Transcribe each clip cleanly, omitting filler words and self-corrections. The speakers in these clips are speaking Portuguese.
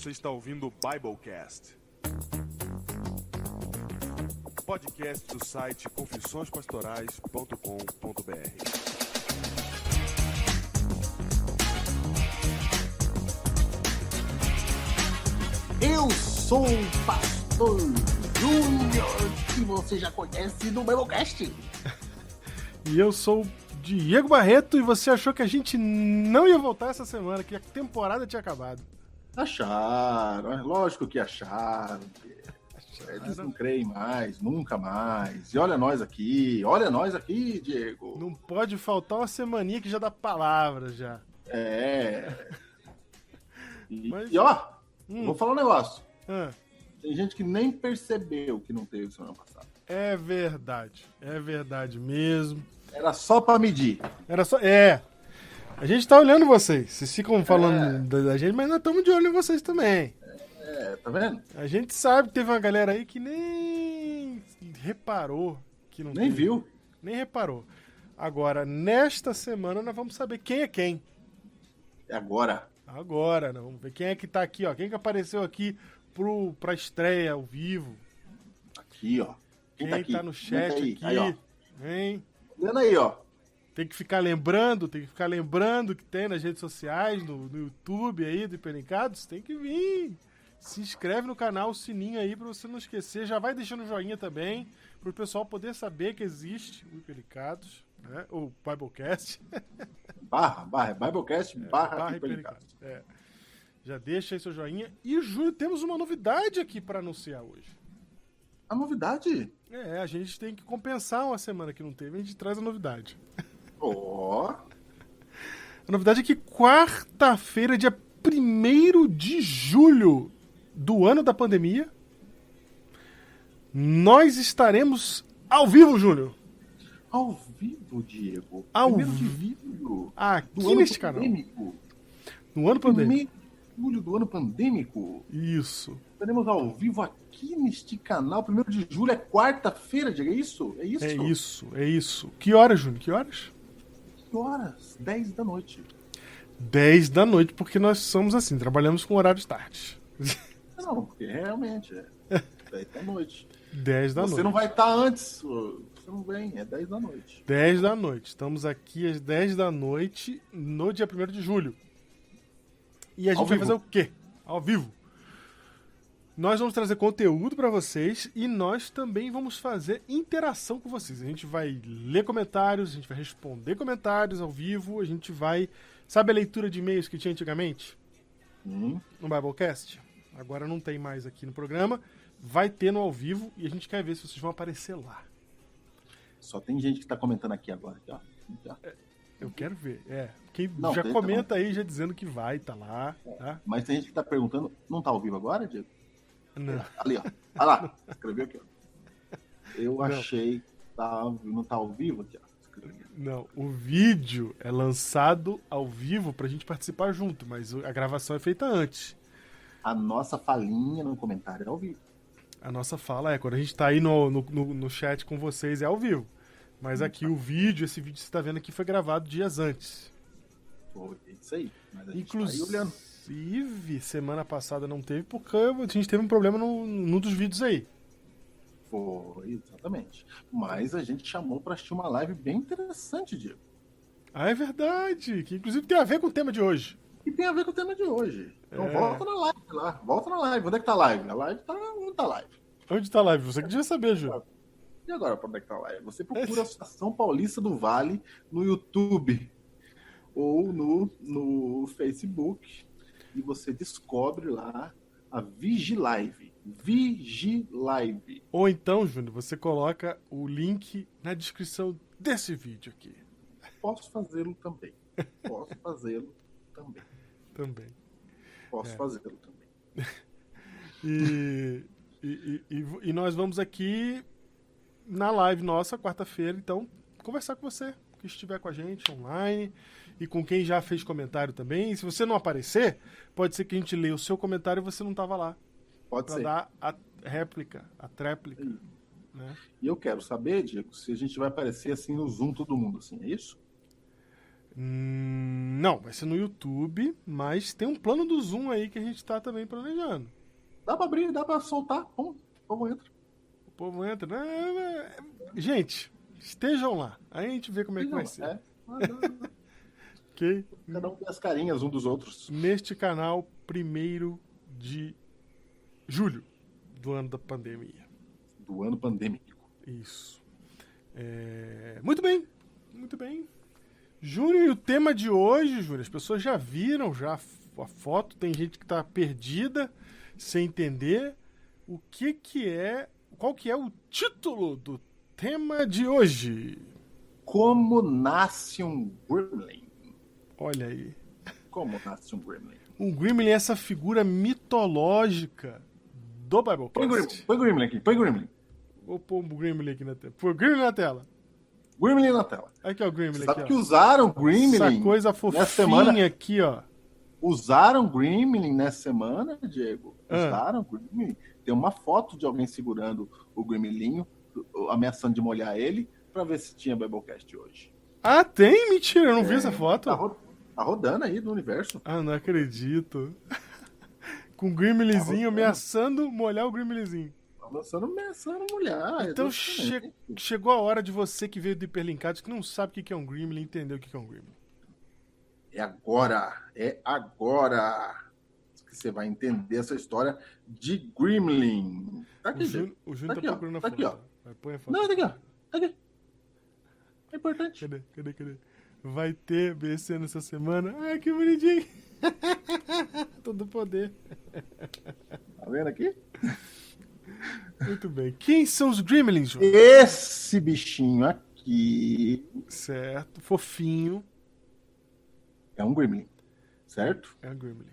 Você está ouvindo o Biblecast, podcast do site confissõespastorais.com.br. Eu sou o Pastor Júnior, que você já conhece do Biblecast. E eu sou o Diego Barreto, e você achou que a gente não ia voltar essa semana, que a temporada tinha acabado. Acharam, é lógico que acharam. Eles não creem mais, nunca mais. E olha nós aqui, Diego. Não pode faltar uma semaninha que já dá palavra já. É. Mas- Vou falar um negócio. Ah, Tem gente que nem percebeu que não teve semana passada. é verdade mesmo. Era só pra medir. Era só. A gente tá olhando vocês. Vocês ficam falando da gente, mas nós estamos de olho em vocês também. Tá vendo? A gente sabe que teve uma galera aí que nem reparou que não Nem teve. viu. Nem reparou. Agora, nesta semana, nós vamos saber quem é quem. É agora. Agora, nós vamos ver quem é que tá aqui, ó. Quem que apareceu aqui pra estreia ao vivo. Aqui, ó. Quem tá aqui? tá no chat Comenta aí. aqui. Aí, ó. Hein? Olhando aí, ó. Tem que ficar lembrando que tem nas redes sociais, no YouTube aí do Hiperencados. Tem que vir. Se inscreve no canal, o sininho aí pra você não esquecer. Já vai deixando o joinha também, pro pessoal poder saber que existe o Hiperencados, né? O Biblecast. Barra, Biblecast, barra Hiperencados. Já deixa aí seu joinha. E, Júlio, temos uma novidade aqui pra anunciar hoje. A novidade? A gente tem que compensar uma semana que não teve, a gente traz a novidade. Ó. A novidade é que quarta-feira, dia 1º de julho do ano da pandemia, nós estaremos ao vivo, Júnior. Ao vivo, Diego. Ao Primeiro de vivo. julho Aqui do ano neste canal. pandêmico. No ano pandêmico. Primeiro de julho do ano pandêmico. Isso. Estaremos ao vivo aqui neste canal. 1º de julho é quarta-feira, Diego. É isso? É isso? É isso. Que horas, Júnior? Que horas? Que horas? 10 da noite. 10 da noite, porque nós somos assim, trabalhamos com horários tarde. Não, porque realmente é 10 da noite. 10 da noite. Você não vai estar antes. Você não vem, é 10 da noite. 10 da noite. Estamos aqui às 10 da noite no dia 1º de julho. E a gente vai fazer o quê? Ao vivo. Nós vamos trazer conteúdo para vocês e nós também vamos fazer interação com vocês. A gente vai ler comentários, a gente vai responder comentários ao vivo, a gente vai... Sabe a leitura de e-mails que tinha antigamente? No Biblecast? Agora não tem mais aqui no programa. Vai ter no ao vivo e a gente quer ver se vocês vão aparecer lá. Só tem gente que tá comentando aqui agora. Aqui, ó. Eu quero ver. Quem Não, já tem, comenta aí, já dizendo que vai, tá lá. Tá? Mas tem gente que tá perguntando, não tá ao vivo agora, Diego? Não. Ali, ó. Olha lá. Escreveu aqui, ó. Eu achei que não tá ao vivo aqui, ó. Escreveu. Não, o vídeo é lançado ao vivo pra gente participar junto, mas a gravação é feita antes. A nossa falinha no comentário é ao vivo. A nossa fala quando a gente tá aí no chat com vocês é ao vivo. Mas aqui o vídeo, esse vídeo que você tá vendo aqui foi gravado dias antes. Foi isso aí. Mas a gente tá aí olhando. Inclusive, semana passada não teve, porque a gente teve um problema num dos vídeos aí. Foi, exatamente. Mas a gente chamou pra assistir uma live bem interessante, Diego. Ah, é verdade, que inclusive tem a ver com o tema de hoje. E tem a ver com o tema de hoje. Então volta na live lá. Volta na live. Onde é que tá a live? A live tá... Onde tá a live? Onde tá a live? Você que devia saber, Ju. E agora, pra onde é que tá a live? Você procura a Associação Paulista do Vale no YouTube ou no Facebook e você descobre lá a Vigilive. Vigilive. Ou então, Júnior, você coloca o link na descrição desse vídeo aqui. Posso fazê-lo também. Posso fazê-lo também. Também. Posso fazê-lo também. E nós vamos aqui na live nossa, quarta-feira, então, conversar com você, que estiver com a gente online e com quem já fez comentário também. E se você não aparecer, pode ser que a gente leia o seu comentário e você não estava lá. Pode pra ser. dar a réplica, a tréplica. Né? E eu quero saber, Diego, se a gente vai aparecer assim no Zoom todo mundo, assim, é isso? Não, vai ser no YouTube, mas tem um plano do Zoom aí que a gente tá também planejando. Dá pra abrir, dá pra soltar. Pum, o povo entra. O povo entra. Gente, estejam lá. Aí a gente vê como é que vai ser. É. Ok? Cada um tem as carinhas um dos outros. Neste canal, 1º de julho do ano da pandemia. Do ano pandêmico. Isso. Muito bem. Muito bem. Júnior, e o tema de hoje, Júnior, as pessoas já viram já a foto, tem gente que tá perdida, sem entender o que é, qual que é o título do tema de hoje. Como nasce um gremlin? Olha aí. Como nasce um gremlin? Um gremlin é essa figura mitológica do Biblecast. Põe gremlin aqui, põe gremlin. Vou pôr um gremlin aqui na tela. Põe o gremlin na tela. Gremlin na tela. Aqui é o gremlin. Você sabe aqui, que ó. usaram gremlin Essa coisa nessa fofinha semana. aqui, ó. Usaram gremlin nessa semana, Diego? Ah. Usaram gremlin. Tem uma foto de alguém segurando o gremlinho, ameaçando de molhar ele, pra ver se tinha Biblecast hoje. Ah, tem? Mentira, eu não vi essa foto. Tá rodando aí no universo. Ah, não acredito. Com o gremlinzinho ameaçando molhar o gremlinzinho. Ameaçando molhar. Então exatamente. chegou a hora de você que veio do Hiperlinkados, que não sabe o que é um gremlin, entender o que é um gremlin. É agora que você vai entender essa história de gremlin. Tá aqui, Diego. O Júnior Tá tá aqui, procurando ó. a Tá foto. aqui, ó. Vai, põe a foto. Não, tá aqui, ó. Tá aqui. É importante. Cadê? Vai ter BC nessa semana. Ai, que bonitinho. Todo poder. Tá vendo aqui? Muito bem. Quem são os gremlins, João? Esse bichinho aqui Certo. Fofinho. é um gremlin, certo? É um gremlin.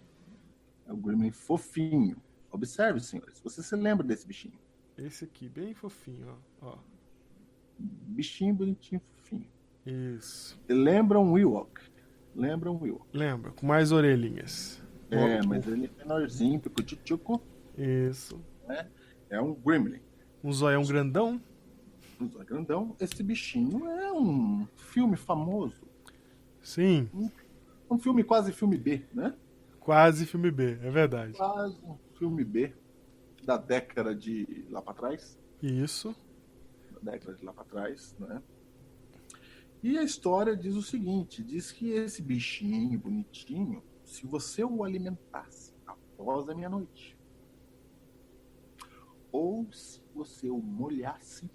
É um gremlin fofinho. Observe, senhores. Você se lembra desse bichinho? Esse aqui, bem fofinho, ó. Bichinho bonitinho, fofinho. Isso. Lembra um Ewok. Lembra, com mais orelhinhas. Mas ele é menorzinho, pico-tchuco. Isso. É um gremlin. Um zoião grandão. Um zóio grandão. Esse bichinho é um filme famoso. Sim, Um filme quase filme B, né? quase filme B, é verdade. Quase um filme B da década de lá pra trás. Isso. Né? E a história diz o seguinte, diz que esse bichinho bonitinho, se você o alimentasse após a meia-noite, ou se você o molhasse,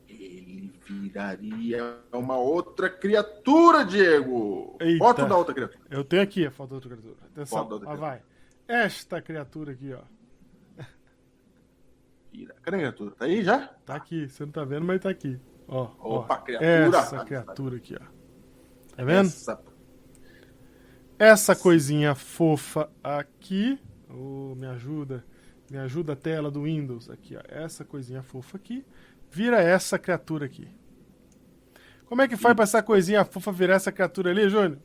ele viraria uma outra criatura, Diego! Eita. Foto da outra criatura. Eu tenho aqui a foto da outra criatura. Atenção, Foto da outra vai. Esta criatura aqui, ó. Cadê a criatura? Tá aí já? Tá aqui, você não tá vendo, mas tá aqui. Ó, Opa, ó. criatura. Essa criatura aqui, ó. Tá vendo? Essa... Essa coisinha fofa aqui. Me ajuda a tela do Windows aqui, ó. Essa coisinha fofa aqui vira essa criatura aqui. Como é que faz pra essa coisinha fofa virar essa criatura ali, Júnior?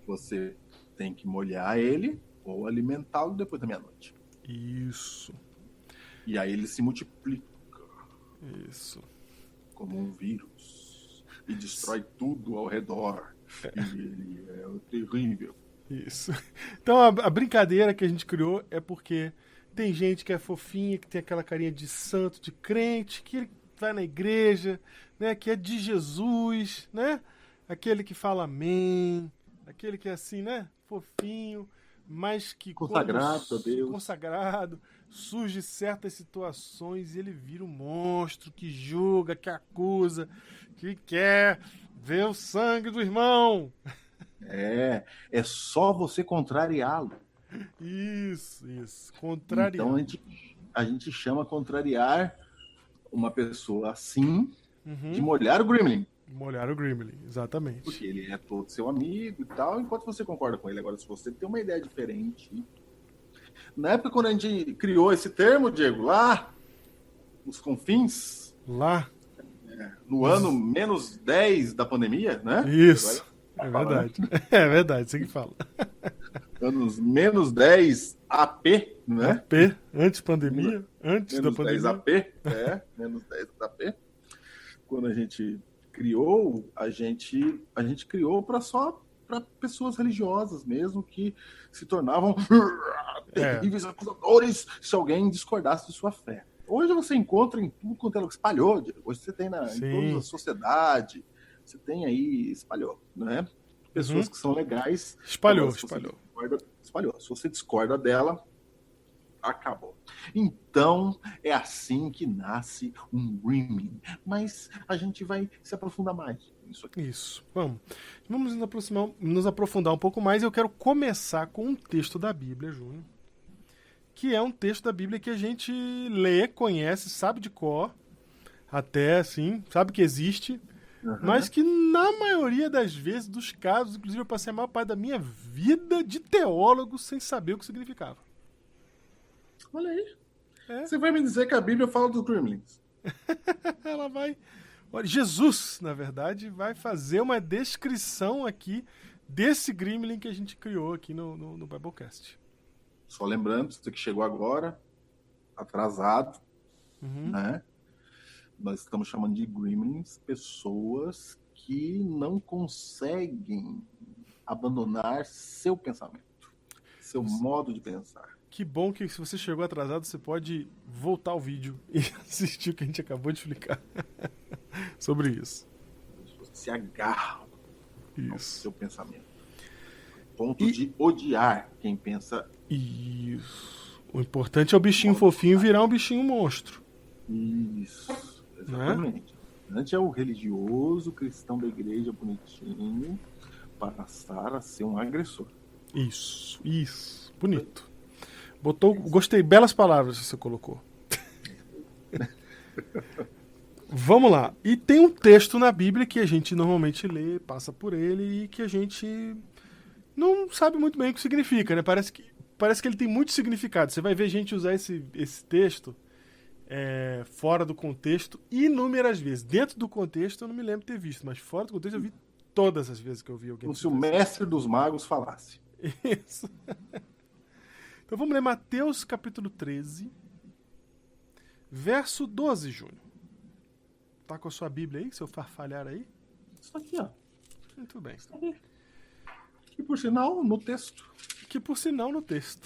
Você tem que molhar ele ou alimentá-lo depois da meia-noite. Isso. E aí ele se multiplica Isso. como um vírus e destrói tudo ao redor. E ele é terrível. Isso. Então a brincadeira que a gente criou é porque tem gente que é fofinha, que tem aquela carinha de santo, de crente, que vai na igreja, né, que é de Jesus, né? Aquele que fala amém, aquele que é assim, né, fofinho, mas que Consagrado quando a Deus. consagrado, surge certas situações e ele vira um monstro que julga, que acusa, que quer ver o sangue do irmão. É só você contrariá-lo. Isso. Contrariar. Então a gente chama contrariar uma pessoa assim de molhar o gremlin. Molhar o gremlin, exatamente. Porque ele é todo seu amigo e tal, enquanto você concorda com ele. Agora, se você tem uma ideia diferente... Na época, quando a gente criou esse termo, Diego, lá nos confins, Lá. no ano menos 10 da pandemia, né? Isso. Agora, É verdade. É verdade, você que fala. anos menos 10 AP, né? AP, antes pandemia, antes da Menos 10 pandemia. AP, menos 10 AP. Quando a gente criou, a gente criou para pessoas religiosas mesmo, que se tornavam terríveis acusadores se alguém discordasse de sua fé. Hoje você encontra em tudo quanto ela espalhou. Hoje você tem em toda a sociedade, você tem aí, espalhou, né? Pessoas que são legais. Espalhou. Se você discorda dela, acabou. Então, é assim que nasce um Gremlin. Mas a gente vai se aprofundar mais nisso aqui. Isso. Vamos nos aprofundar um pouco mais. Eu quero começar com um texto da Bíblia, Júnior, que é um texto da Bíblia que a gente lê, conhece, sabe de cor, até assim, sabe que existe, mas que na maioria das vezes, dos casos, inclusive eu passei a maior parte da minha vida de teólogo sem saber o que significava. Olha aí. Você vai me dizer que a Bíblia fala dos Gremlins? Ela vai... Olha, Jesus, na verdade, vai fazer uma descrição aqui desse Gremlin que a gente criou aqui no Biblecast. Só lembrando, você que chegou agora, atrasado, né? Nós estamos chamando de Gremlins pessoas que não conseguem abandonar seu pensamento, seu modo de pensar. Que bom que se você chegou atrasado, você pode voltar ao vídeo e assistir o que a gente acabou de explicar sobre isso. Se agarram ao Isso. seu pensamento. Ponto de odiar quem pensa. Isso. O importante é o bichinho fofinho virar um bichinho monstro. Isso. Exatamente. Antes é o religioso cristão da igreja bonitinho passar a ser um agressor. Isso. Bonito. Gostei, belas palavras que você colocou. Vamos lá. E tem um texto na Bíblia que a gente normalmente lê, passa por ele e que a gente não sabe muito bem o que significa, né? Parece que ele tem muito significado. Você vai ver gente usar esse texto fora do contexto inúmeras vezes. Dentro do contexto eu não me lembro de ter visto, mas fora do contexto eu vi todas as vezes que eu vi alguém. Como se o mestre dos magos falasse. Isso. Então vamos ler Mateus capítulo 13, verso 12, Júnior. Tá com a sua Bíblia aí, seu farfalhar aí? Isso aqui, ó. Muito bem. Que por sinal, no texto.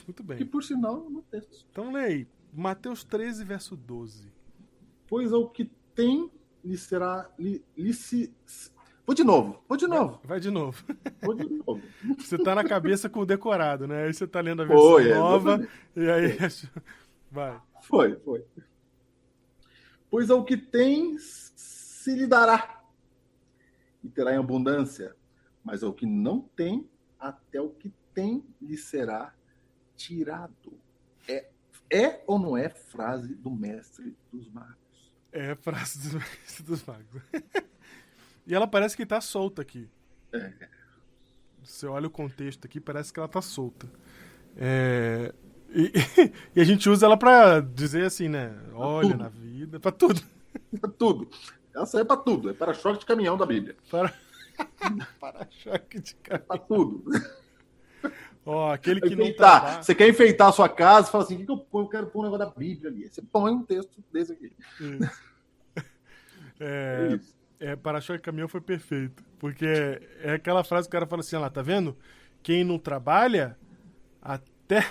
Muito bem. Que por sinal, no texto. Então lê aí. Mateus 13, verso 12. Pois ao que tem lhe será... Vou de novo. Vai de novo. Vou de novo. Você tá na cabeça com o decorado, né? Aí você tá lendo a versão nova. E aí... Vai. Foi. Pois ao que tem se lhe dará, e terá em abundância. Mas ao que não tem, até o que tem lhe será tirado. É ou não é frase do mestre dos magos? É frase do mestre dos magos. E ela parece que tá solta aqui. Você olha o contexto aqui, parece que ela tá solta. E a gente usa ela pra dizer assim, né? Olha tudo. Na vida, pra tudo. Pra tudo. Ela serve pra tudo. É para-choque de caminhão da Bíblia. Para-choque de caminhão. Pra tudo. Aquele que enfeitar. Não tá... Você quer enfeitar a sua casa e fala assim, o que eu ponho? Eu quero pôr um negócio da Bíblia ali. Você põe um texto desse aqui. Isso. Para-choque de caminhão foi perfeito. Porque é aquela frase que o cara fala assim, tá vendo? Quem não trabalha, até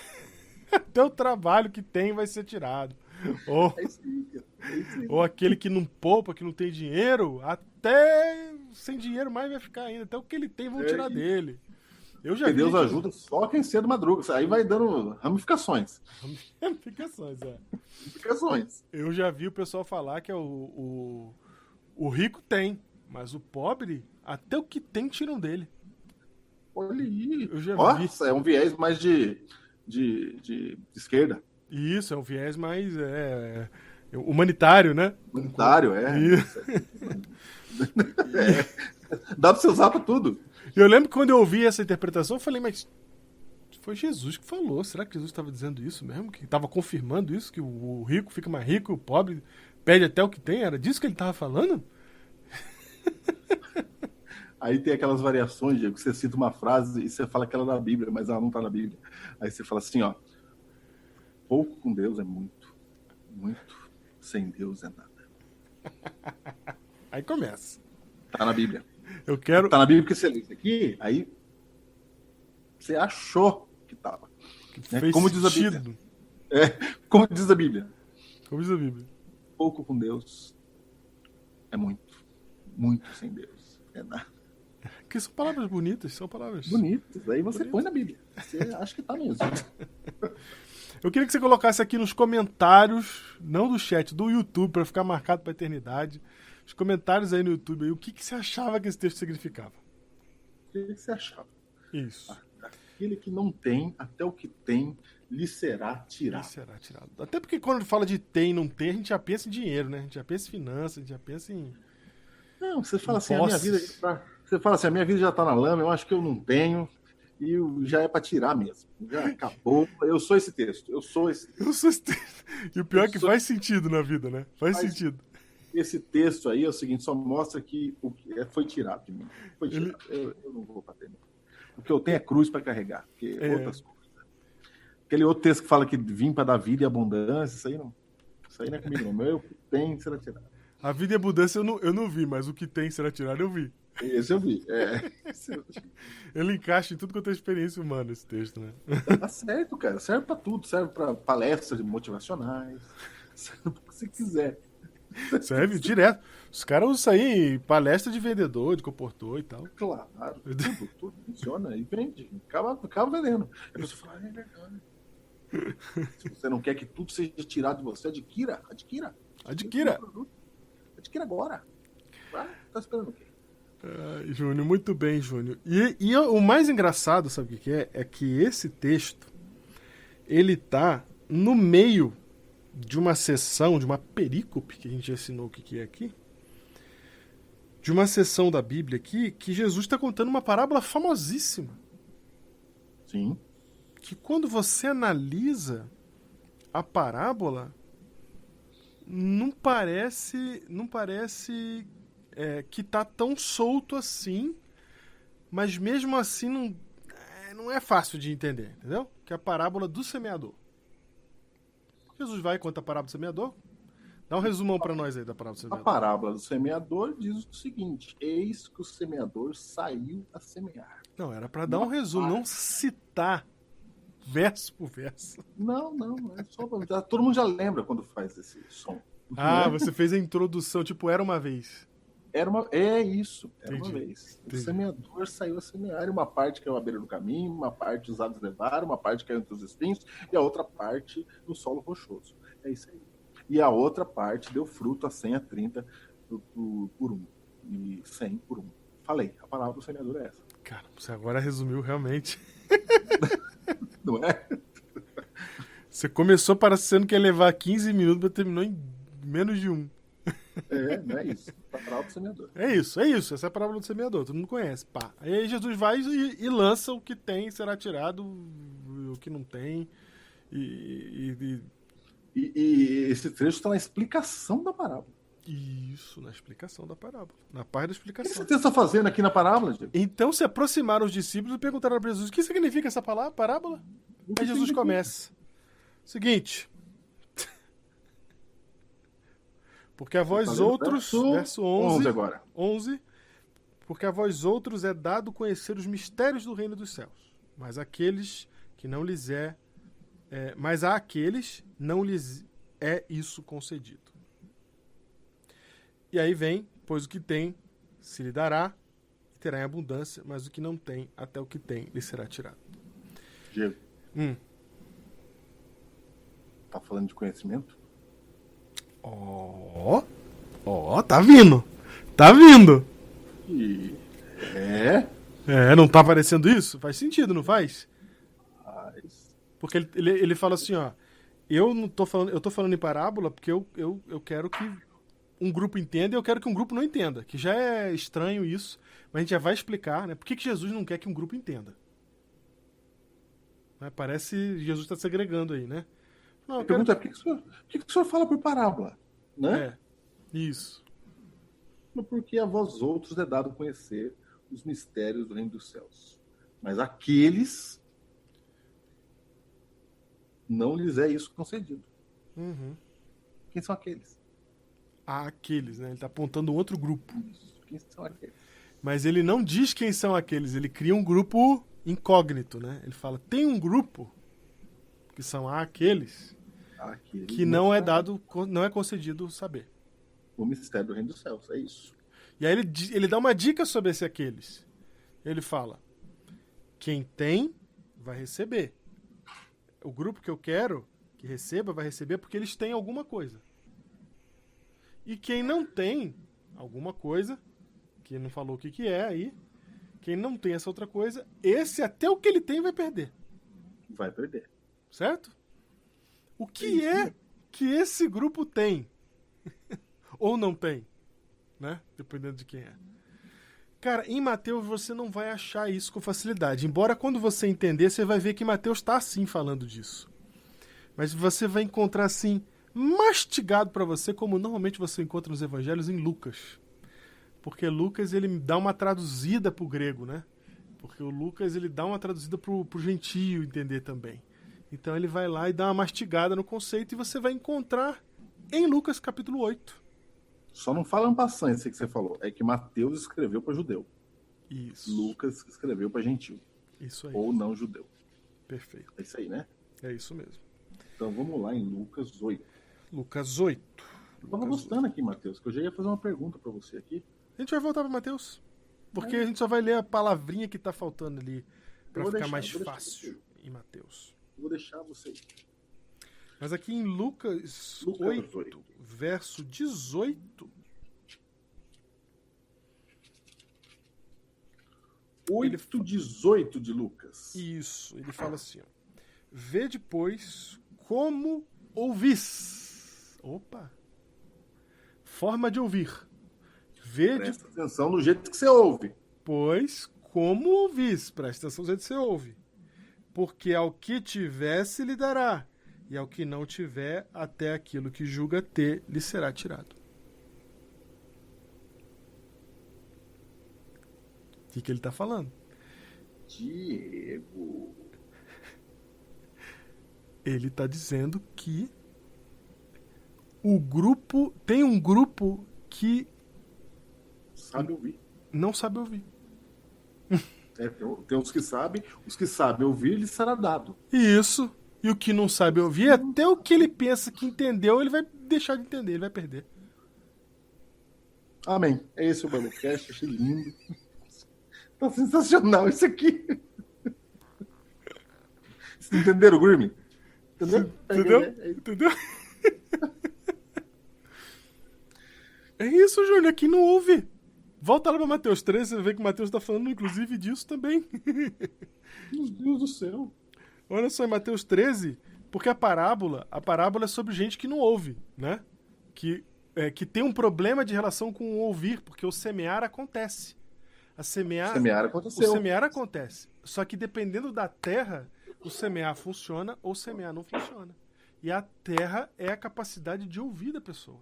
o trabalho que tem vai ser tirado. Ou aquele que não poupa, que não tem dinheiro, até sem dinheiro mais vai ficar ainda. Até o que ele tem vão tirar dele. Eu já vi Deus ajuda só quem cedo madruga. Aí vai dando ramificações. Ramificações. Eu já vi o pessoal falar que o rico tem, mas o pobre, até o que tem, tiram dele. Olha aí. Eu já vi. É um viés mais de esquerda. Isso, é um viés mais humanitário, né? Humanitário, Dá pra você usar pra tudo. Eu lembro que quando eu ouvi essa interpretação, eu falei, mas foi Jesus que falou. Será que Jesus estava dizendo isso mesmo? Que estava confirmando isso? Que o rico fica mais rico, o pobre perde até o que tem? Era disso que ele estava falando? Aí tem aquelas variações, Diego, que você cita uma frase e você fala que ela é da Bíblia, mas ela não está na Bíblia. Aí você fala assim, pouco com Deus é muito, muito sem Deus é nada. Aí começa. Tá na Bíblia. Eu quero. Tá na Bíblia porque você lê isso aqui, aí você achou que tava. Né? Fez Como diz a sentido. Bíblia. Como diz a Bíblia. Como diz a Bíblia. Pouco com Deus é muito. Muito sem Deus é nada. Que são palavras bonitas, são palavras. Bonitos. Aí você Bonito. põe na Bíblia. Você acha que tá mesmo. Eu queria que você colocasse aqui nos comentários, não do chat, do YouTube, para ficar marcado pra eternidade. Os comentários aí no YouTube, aí, o que você achava que esse texto significava? O que você achava? Isso. Aquele que não tem, até o que tem, lhe será tirado. Será tirado. Até porque quando fala de ter e não ter, a gente já pensa em dinheiro, né? A gente já pensa em finanças, a gente já pensa em... Não, você fala assim, Impostos. você fala assim, a minha vida já tá na lama, eu acho que eu não tenho, e já é para tirar mesmo. Já acabou. Eu sou esse texto. Eu sou esse texto. Eu sou esse texto. E o pior é que faz sentido na vida, né? Faz sentido. Esse texto aí é o seguinte, só mostra que o que foi tirado de mim. Foi tirado. Eu não vou bater. O que eu tenho é cruz para carregar. Porque outras coisas. Aquele outro texto que fala que vim para dar vida e abundância, isso aí não é comigo não. Meu, o que tem será tirado. A vida e a abundância eu não vi, mas o que tem será tirado eu vi. Esse eu vi. Ele encaixa em tudo quanto é experiência humana, esse texto, né? Tá certo, cara. Serve para tudo. Serve para palestras motivacionais. Serve para o que você quiser. Serve direto. Os caras usam isso aí em palestra de vendedor, de comportor e tal. Claro. Tudo funciona e vende. Acaba vendendo. A pessoa fala, é verdade. Se você não quer que tudo seja tirado de você, adquira. Adquira agora. Tá esperando o quê? Júnior, muito bem, Júnior. E o mais engraçado, sabe o que é? É que esse texto, ele tá no meio de uma sessão, de uma perícope, que a gente já ensinou o que é aqui, de uma sessão da Bíblia aqui, que Jesus está contando uma parábola famosíssima. Sim. Que quando você analisa a parábola, não parece que tá tão solto assim, mas mesmo assim não é fácil de entender, entendeu? Que é a parábola do semeador. Jesus vai e conta a parábola do semeador. Dá um resumão para nós aí da parábola do A semeador. parábola do semeador diz o seguinte: eis que o semeador saiu a semear. Não, era para dar um resumo, não citar verso por verso. Não, é só todo mundo já lembra quando faz esse som. Ah, você fez a introdução, tipo, era uma vez. Era uma Entendi. vez. O semeador saiu a semear, e uma parte caiu à beira do caminho, uma parte os aves levaram, uma parte caiu entre os espinhos, e a outra parte no solo rochoso. É isso aí. E a outra parte deu fruto a 100, a 30 por 1. E 100 por 1. Falei, a palavra do semeador é essa. Cara, você agora resumiu realmente. Não é? Você começou parecendo que ia levar 15 minutos, mas terminou em menos de 1. Não é isso. A parábola do semeador. É isso. Essa é a parábola do semeador, todo mundo conhece. Pá. Aí Jesus vai e lança o que tem, será tirado, o que não tem. E esse trecho está na explicação da parábola. Isso, na explicação da parábola. Na parte da O que explicação. você está fazendo aqui na parábola, Diego? Então se aproximaram os discípulos e perguntaram para Jesus: o que significa essa parábola? Aí Jesus começa. Seguinte. Porque a vós outros, verso 11 agora. 11, porque a vós outros é dado conhecer os mistérios do reino dos céus, mas àqueles não lhes é isso concedido. E aí vem, pois o que tem se lhe dará e terá em abundância, mas o que não tem, até o que tem lhe será tirado. Diego. Tá falando de conhecimento? Tá vindo. Tá vindo. Não tá aparecendo isso? Faz sentido, não faz? Porque ele fala assim, ó, eu tô falando em parábola porque eu quero que um grupo entenda e eu quero que um grupo não entenda, que já é estranho isso, mas a gente já vai explicar, né? Por que Jesus não quer que um grupo entenda? Parece que Jesus está segregando aí, né? Não, a pergunta é, por que o senhor fala por parábola? Né? Isso. Porque a vós outros é dado conhecer os mistérios do reino dos céus. Mas aqueles não lhes é isso concedido. Quem são aqueles? Aqueles, né? Ele está apontando um outro grupo. quem são aqueles. Mas ele não diz quem são aqueles, ele cria um grupo incógnito, né? Ele fala, tem um grupo que são aqueles que não é dado, não é concedido saber. O mistério do reino dos céus, é isso. E aí ele dá uma dica sobre esse aqueles. Ele fala, quem tem, vai receber. O grupo que eu quero que receba, vai receber porque eles têm alguma coisa. E quem não tem alguma coisa, que não falou o que é aí, quem não tem essa outra coisa, esse até o que ele tem vai perder. Vai perder. Certo? O que é que esse grupo tem? Ou não tem? Né? Dependendo de quem é. Cara, em Mateus você não vai achar isso com facilidade. Embora quando você entender, você vai ver que Mateus está assim falando disso. Mas você vai encontrar assim, mastigado para você, como normalmente você encontra nos evangelhos em Lucas. Porque Lucas ele dá uma traduzida pro grego, né? Porque o Lucas ele dá uma traduzida pro gentio entender também. Então ele vai lá e dá uma mastigada no conceito e você vai encontrar em Lucas capítulo 8. Só não fala um passante isso que você falou. É que Mateus escreveu para judeu. Isso. Lucas escreveu para gentil. Isso aí. Ou não judeu. Perfeito. É isso aí, né? É isso mesmo. Então vamos lá em Lucas 8. Lucas 8. Eu tava gostando aqui, Mateus, que eu já ia fazer uma pergunta para você aqui. A gente vai voltar para Mateus. Porque a gente só vai ler a palavrinha que tá faltando ali para ficar mais fácil em Mateus. Eu vou deixar você. Mas aqui em Lucas 8, verso 18. 8:18 de Lucas. Isso, ele fala assim, ó. Vê depois como ouvis. Opa! Forma de ouvir. Presta atenção no jeito que você ouve. Pois como ouvis. Presta atenção no jeito que você ouve. Porque ao que tiver se lhe dará, e ao que não tiver, até aquilo que julga ter lhe será tirado. O que ele está falando? Diego. Ele está dizendo que o grupo tem um grupo que sabe ouvir. Não sabe ouvir. Tem os que sabem ouvir, lhe será dado. Isso. E o que não sabe ouvir, até o que ele pensa que entendeu, ele vai deixar de entender, ele vai perder. Amém. Esse é o Biblecast, achei lindo. Tá sensacional isso aqui. Vocês entenderam, Gurmi? Entendeu? É isso, Júnior, aqui não ouve. Volta lá para Mateus 13, você vê que o Mateus está falando, inclusive, disso também. Meu Deus do céu. Olha só, em Mateus 13, porque a parábola é sobre gente que não ouve, né? Que tem um problema de relação com o ouvir, porque o semear acontece. O semear acontece. Só que dependendo da terra, o semear funciona ou o semear não funciona. E a terra é a capacidade de ouvir da pessoa.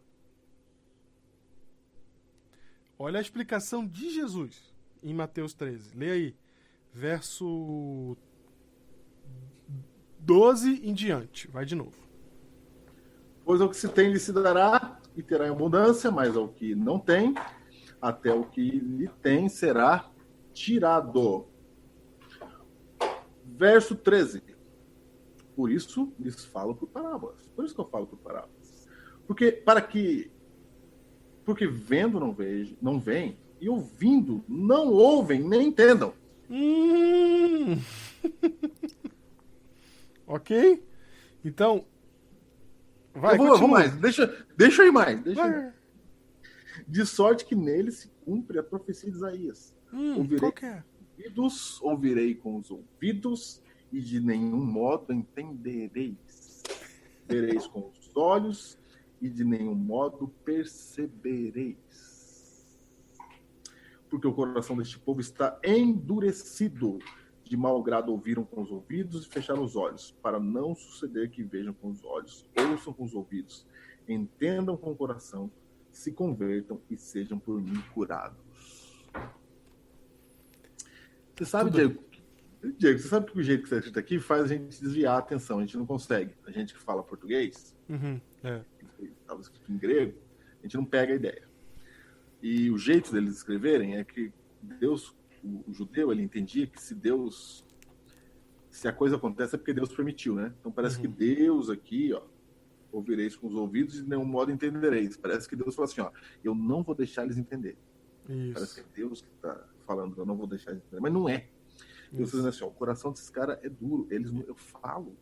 Olha a explicação de Jesus em Mateus 13. Lê aí. Verso 12 em diante. Vai de novo. Pois ao que se tem lhe se dará e terá em abundância, mas ao que não tem, até o que lhe tem será tirado. Verso 13. Por isso lhes falo por parábolas. Por isso que eu falo por parábolas. Porque vendo não veem, e ouvindo não ouvem nem entendam. Ok? Então, vai, vou mais. Deixa eu ir mais. De sorte que nele se cumpre a profecia de Isaías. Ouvirei com os ouvidos e de nenhum modo entendereis. Vereis com os olhos e de nenhum modo percebereis. Porque o coração deste povo está endurecido. De mau grado ouviram com os ouvidos e fecharam os olhos, para não suceder que vejam com os olhos, ouçam com os ouvidos, entendam com o coração, se convertam e sejam por mim curados. Você sabe, Diego, você sabe que o jeito que você está escrito aqui faz a gente desviar a atenção, a gente não consegue. A gente que fala português, estava escrito em grego, a gente não pega a ideia. E o jeito deles escreverem é que Deus, o judeu, ele entendia que se a coisa acontece é porque Deus permitiu, né? Então parece que Deus aqui, ó, ouvireis com os ouvidos e de nenhum modo entendereis. Parece que Deus falou assim, ó, eu não vou deixar eles entender. Isso. Parece que é Deus que está falando, eu não vou deixar eles entender. Mas não é. Deus está dizendo assim, ó, o coração desses caras é duro. Eu falo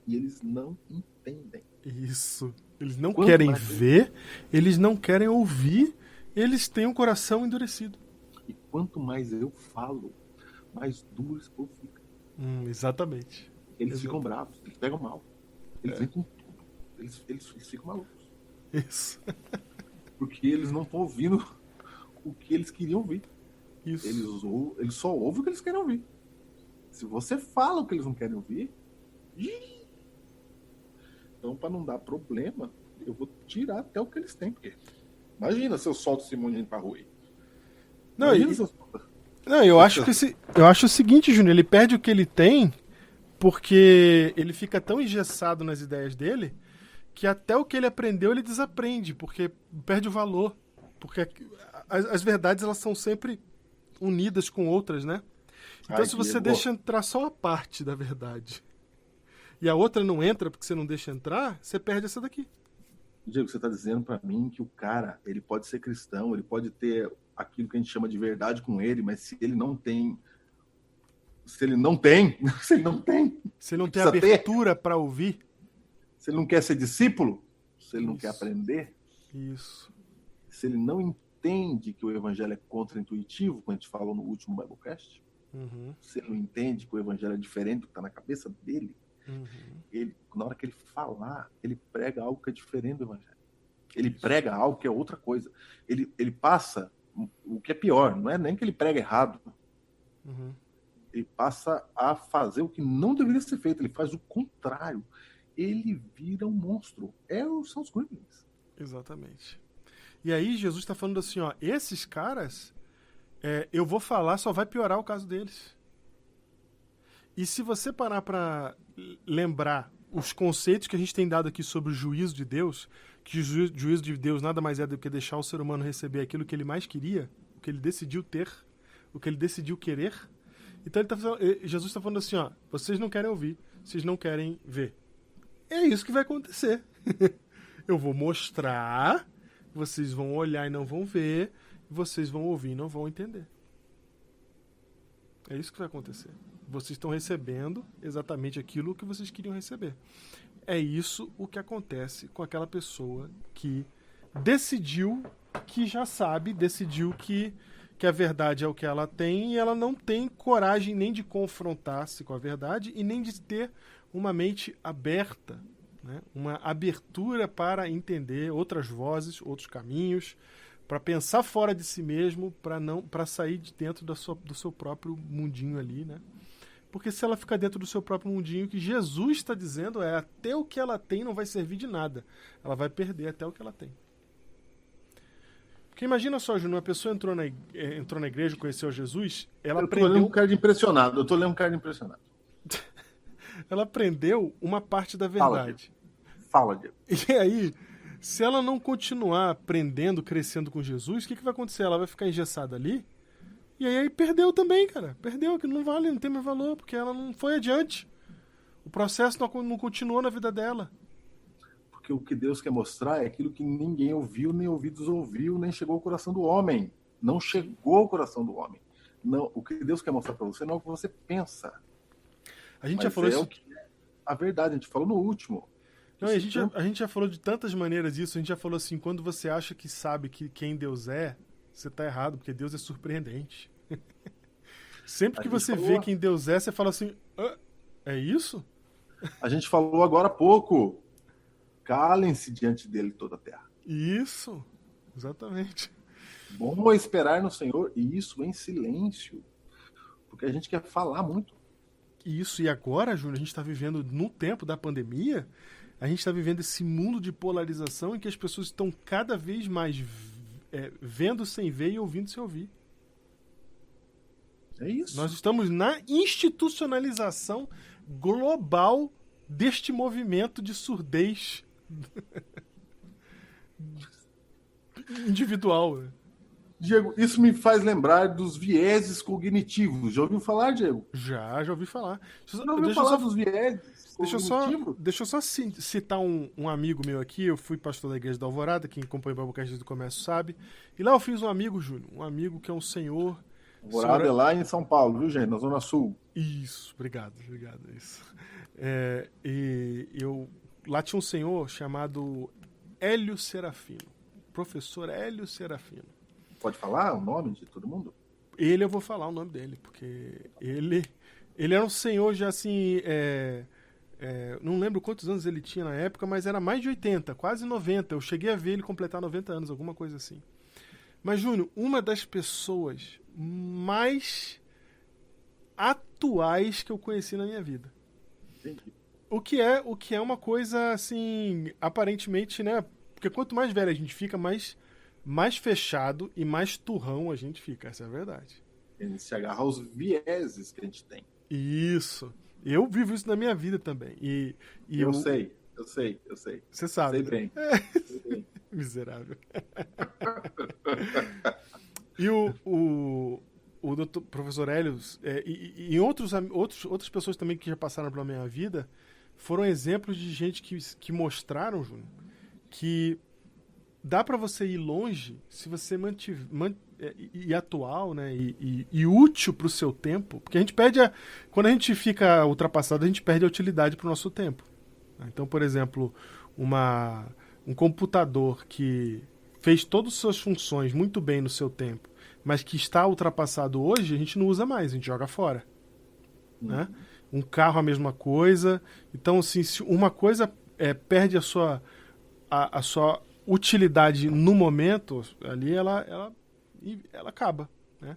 e eles não entendem. Isso. Eles não Quanto querem mais- ver, eles não querem ouvir, eles têm um coração endurecido. E quanto mais eu falo, mais duro esse povo fica. Exatamente. Eles Exato. ficam bravos, eles pegam mal. Eles vêm com tudo. Eles ficam malucos. Isso. Porque eles não estão ouvindo o que eles queriam ouvir. Isso. Eles só ouvem o que eles querem ouvir. Se você fala o que eles não querem ouvir, então, para não dar problema, eu vou tirar até o que eles têm. Porque imagina se eu solto esse monte de gente pra rua aí. Não, Imagina se eu solto. Não, eu acho o seguinte, Júnior, ele perde o que ele tem porque ele fica tão engessado nas ideias dele que até o que ele aprendeu ele desaprende, porque perde o valor. Porque as verdades elas são sempre unidas com outras, né? Então se você deixa entrar só uma parte da verdade e a outra não entra porque você não deixa entrar, você perde essa daqui. Diego, você está dizendo para mim que o cara, ele pode ser cristão, ele pode ter aquilo que a gente chama de verdade com ele, mas se ele não tem se ele não tem abertura para ouvir, se ele não quer ser discípulo, se ele não quer aprender, isso. Se ele não entende que o evangelho é contra-intuitivo, como a gente falou no último Biblecast, se ele não entende que o evangelho é diferente do que está na cabeça dele, ele, na hora que ele falar, ele prega algo que é diferente do evangelho. Ele prega algo que é outra coisa. Ele passa o que é pior, não é nem que ele prega errado. Ele passa a fazer o que não deveria ser feito, ele faz o contrário. Ele vira um monstro. São os gremlins. Exatamente. E aí Jesus está falando assim, ó, esses caras, eu vou falar, só vai piorar o caso deles. E se você parar para lembrar os conceitos que a gente tem dado aqui sobre o juízo de Deus, que o juízo de Deus nada mais é do que deixar o ser humano receber aquilo que ele mais queria, o que ele decidiu ter, o que ele decidiu querer. Então Jesus está falando assim, ó, vocês não querem ouvir, vocês não querem ver. É isso que vai acontecer. Eu vou mostrar, vocês vão olhar e não vão ver, vocês vão ouvir e não vão entender. É isso que vai acontecer. Vocês estão recebendo exatamente aquilo que vocês queriam receber. É isso o que acontece com aquela pessoa que decidiu que já sabe, decidiu que a verdade é o que ela tem e ela não tem coragem nem de confrontar-se com a verdade e nem de ter uma mente aberta, né? Uma abertura para entender outras vozes, outros caminhos, para pensar fora de si mesmo, para sair de dentro do seu próprio mundinho ali, né? Porque se ela ficar dentro do seu próprio mundinho, o que Jesus está dizendo é até o que ela tem não vai servir de nada. Ela vai perder até o que ela tem. Porque imagina só, Júnior, uma pessoa entrou na igreja, conheceu Jesus, ela aprendeu... Eu tô lendo um cara de impressionado. Ela aprendeu uma parte da verdade. Fala, Diego. E aí, se ela não continuar aprendendo, crescendo com Jesus, o que vai acontecer? Ela vai ficar engessada ali, e aí perdeu também, cara. Perdeu, que não vale, não tem mais valor, porque ela não foi adiante. O processo não continuou na vida dela. Porque o que Deus quer mostrar é aquilo que ninguém ouviu, nem ouvidos ouviu, nem chegou ao coração do homem. Não chegou ao coração do homem. Não, o que Deus quer mostrar para você não é o que você pensa. A gente já falou isso. A verdade, a gente falou no último. Não, a gente já falou de tantas maneiras isso. A gente já falou assim, quando você acha que sabe quem Deus é, você tá errado, porque Deus é surpreendente. Sempre que você vê quem Deus é, você fala assim, é isso? A gente falou agora há pouco. Calem-se diante dele toda a terra. Isso, exatamente. Bom é esperar no Senhor, e isso em silêncio. Porque a gente quer falar muito. Isso, e agora, Júnior, a gente está vivendo no tempo da pandemia, a gente está vivendo esse mundo de polarização em que as pessoas estão cada vez mais vendo sem ver e ouvindo sem ouvir. É isso. Nós estamos na institucionalização global deste movimento de surdez individual. Né? Diego, isso me faz lembrar dos vieses cognitivos. Já ouviu falar, Diego? Já ouvi falar. Já ouviu falar dos vieses cognitivos? Deixa eu só citar um amigo meu aqui. Eu fui pastor da Igreja da Alvorada, quem acompanha o Biblecast do Comércio sabe. E lá eu fiz um amigo, Júnior, um amigo que é um senhor. Alvorada é lá em São Paulo, viu, gente? Na Zona Sul. Isso, obrigado, é isso. Lá tinha um senhor chamado Hélio Serafino, professor Hélio Serafino. Pode falar o nome de todo mundo? Eu vou falar o nome dele, porque ele era um senhor já assim, não lembro quantos anos ele tinha na época, mas era mais de 80, quase 90. Eu cheguei a ver ele completar 90 anos, alguma coisa assim. Mas, Júnior, uma das pessoas mais atuais que eu conheci na minha vida. Entendi. O que é uma coisa, assim, aparentemente, né? Porque quanto mais velho a gente fica, mais fechado e mais turrão a gente fica. Essa é a verdade. A gente se agarra aos vieses que a gente tem. Isso. Eu vivo isso na minha vida também. Eu sei. Você sabe. Sei bem. Sei bem. Miserável. E o doutor, professor Hélio e outras pessoas também que já passaram pela minha vida foram exemplos de gente que mostraram, Júnior, que dá para você ir longe se você e atual, né, e útil para o seu tempo, porque a gente quando a gente fica ultrapassado, a gente perde a utilidade para o nosso tempo. Então, por exemplo, um computador que fez todas as suas funções muito bem no seu tempo, mas que está ultrapassado hoje, a gente não usa mais, a gente joga fora. Né? Um carro a mesma coisa. Então, assim, se uma coisa perde a sua utilidade no momento, ali ela acaba. Né?